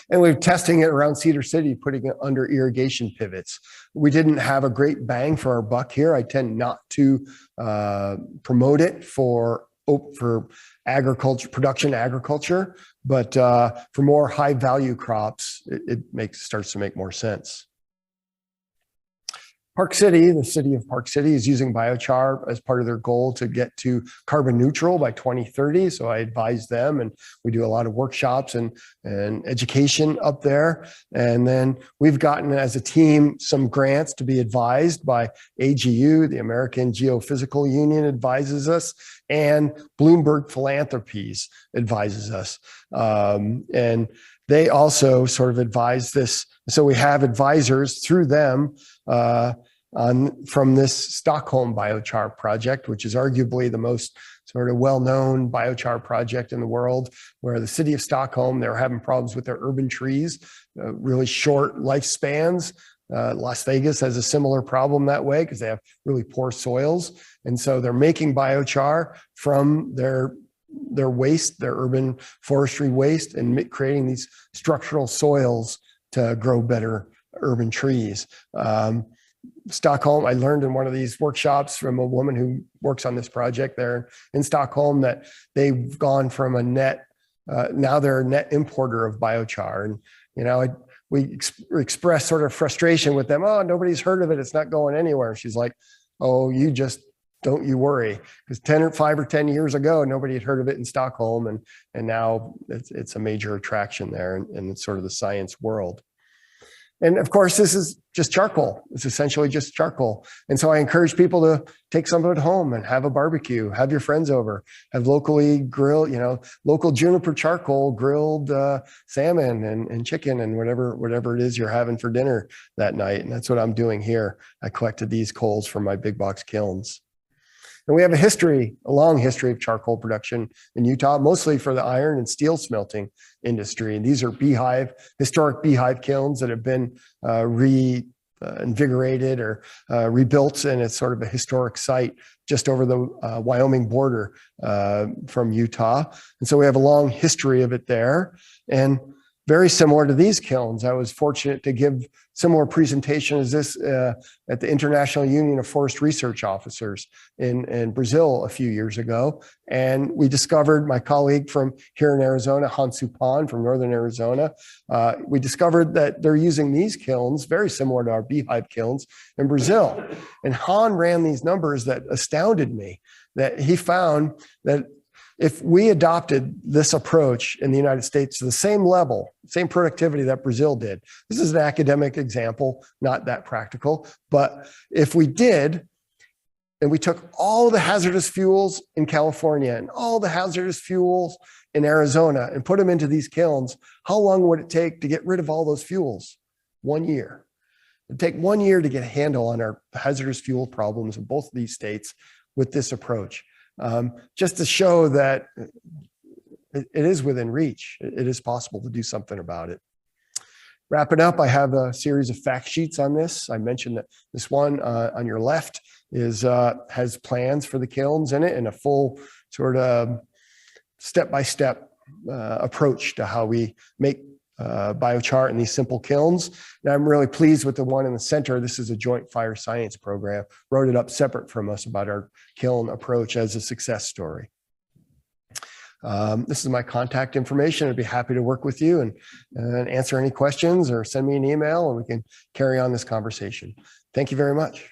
And we're testing it around Cedar City, putting it under irrigation pivots. We didn't have a great bang for our buck here. I tend not to promote it for agriculture, production agriculture, but for more high value crops, it starts to make more sense. Park City, the city of Park City, is using biochar as part of their goal to get to carbon neutral by 2030. So I advise them, and we do a lot of workshops and education up there. And then we've gotten, as a team, some grants to be advised by AGU, the American Geophysical Union advises us, and Bloomberg Philanthropies advises us. And they also sort of advise this. So we have advisors through them from this Stockholm biochar project, which is arguably the most sort of well-known biochar project in the world, where the city of Stockholm, they're having problems with their urban trees, really short lifespans. Las Vegas has a similar problem that way because they have really poor soils. And so they're making biochar from their waste, their urban forestry waste, and creating these structural soils to grow better urban trees. Stockholm, I learned in one of these workshops from a woman who works on this project there in Stockholm that they've gone from a net, now they're a net importer of biochar. And, you know, we express sort of frustration with them. Oh, nobody's heard of it. It's not going anywhere. She's like, oh, don't you worry, because 5 or 10 years ago, nobody had heard of it in Stockholm, and now it's a major attraction there in it's sort of the science world. And of course, this is just charcoal. It's essentially just charcoal. And so I encourage people to take some of it home and have a barbecue, have your friends over, have locally grilled, local juniper charcoal grilled salmon and chicken and whatever it is you're having for dinner that night. And that's what I'm doing here. I collected these coals from my big box kilns. And we have a long history of charcoal production in Utah, mostly for the iron and steel smelting industry. And these are historic beehive kilns that have been reinvigorated or rebuilt. And it's sort of a historic site just over the Wyoming border from Utah. And so we have a long history of it there. And very similar to these kilns, I was fortunate to give similar presentation as this at the International Union of Forest Research Officers in Brazil a few years ago. And we discovered, my colleague from here in Arizona, Hansu Pan from Northern Arizona, we discovered that they're using these kilns, very similar to our beehive kilns in Brazil. And Han ran these numbers that astounded me, that he found that if we adopted this approach in the United States to the same level, same productivity that Brazil did, this is an academic example, not that practical, but if we did, and we took all the hazardous fuels in California and all the hazardous fuels in Arizona and put them into these kilns, how long would it take to get rid of all those fuels? 1 year. It'd take 1 year to get a handle on our hazardous fuel problems in both of these states with this approach. Just to show that it is within reach. It is possible to do something about it. Wrapping up, I have a series of fact sheets on this. I mentioned that this one on your left has plans for the kilns in it and a full sort of step-by-step approach to how we make biochar in these simple kilns. And I'm really pleased with the one in the center. This is a joint fire science program, wrote it up separate from us about our kiln approach as a success story. This is my contact information. I'd be happy to work with you and answer any questions or send me an email and we can carry on this conversation. Thank you very much.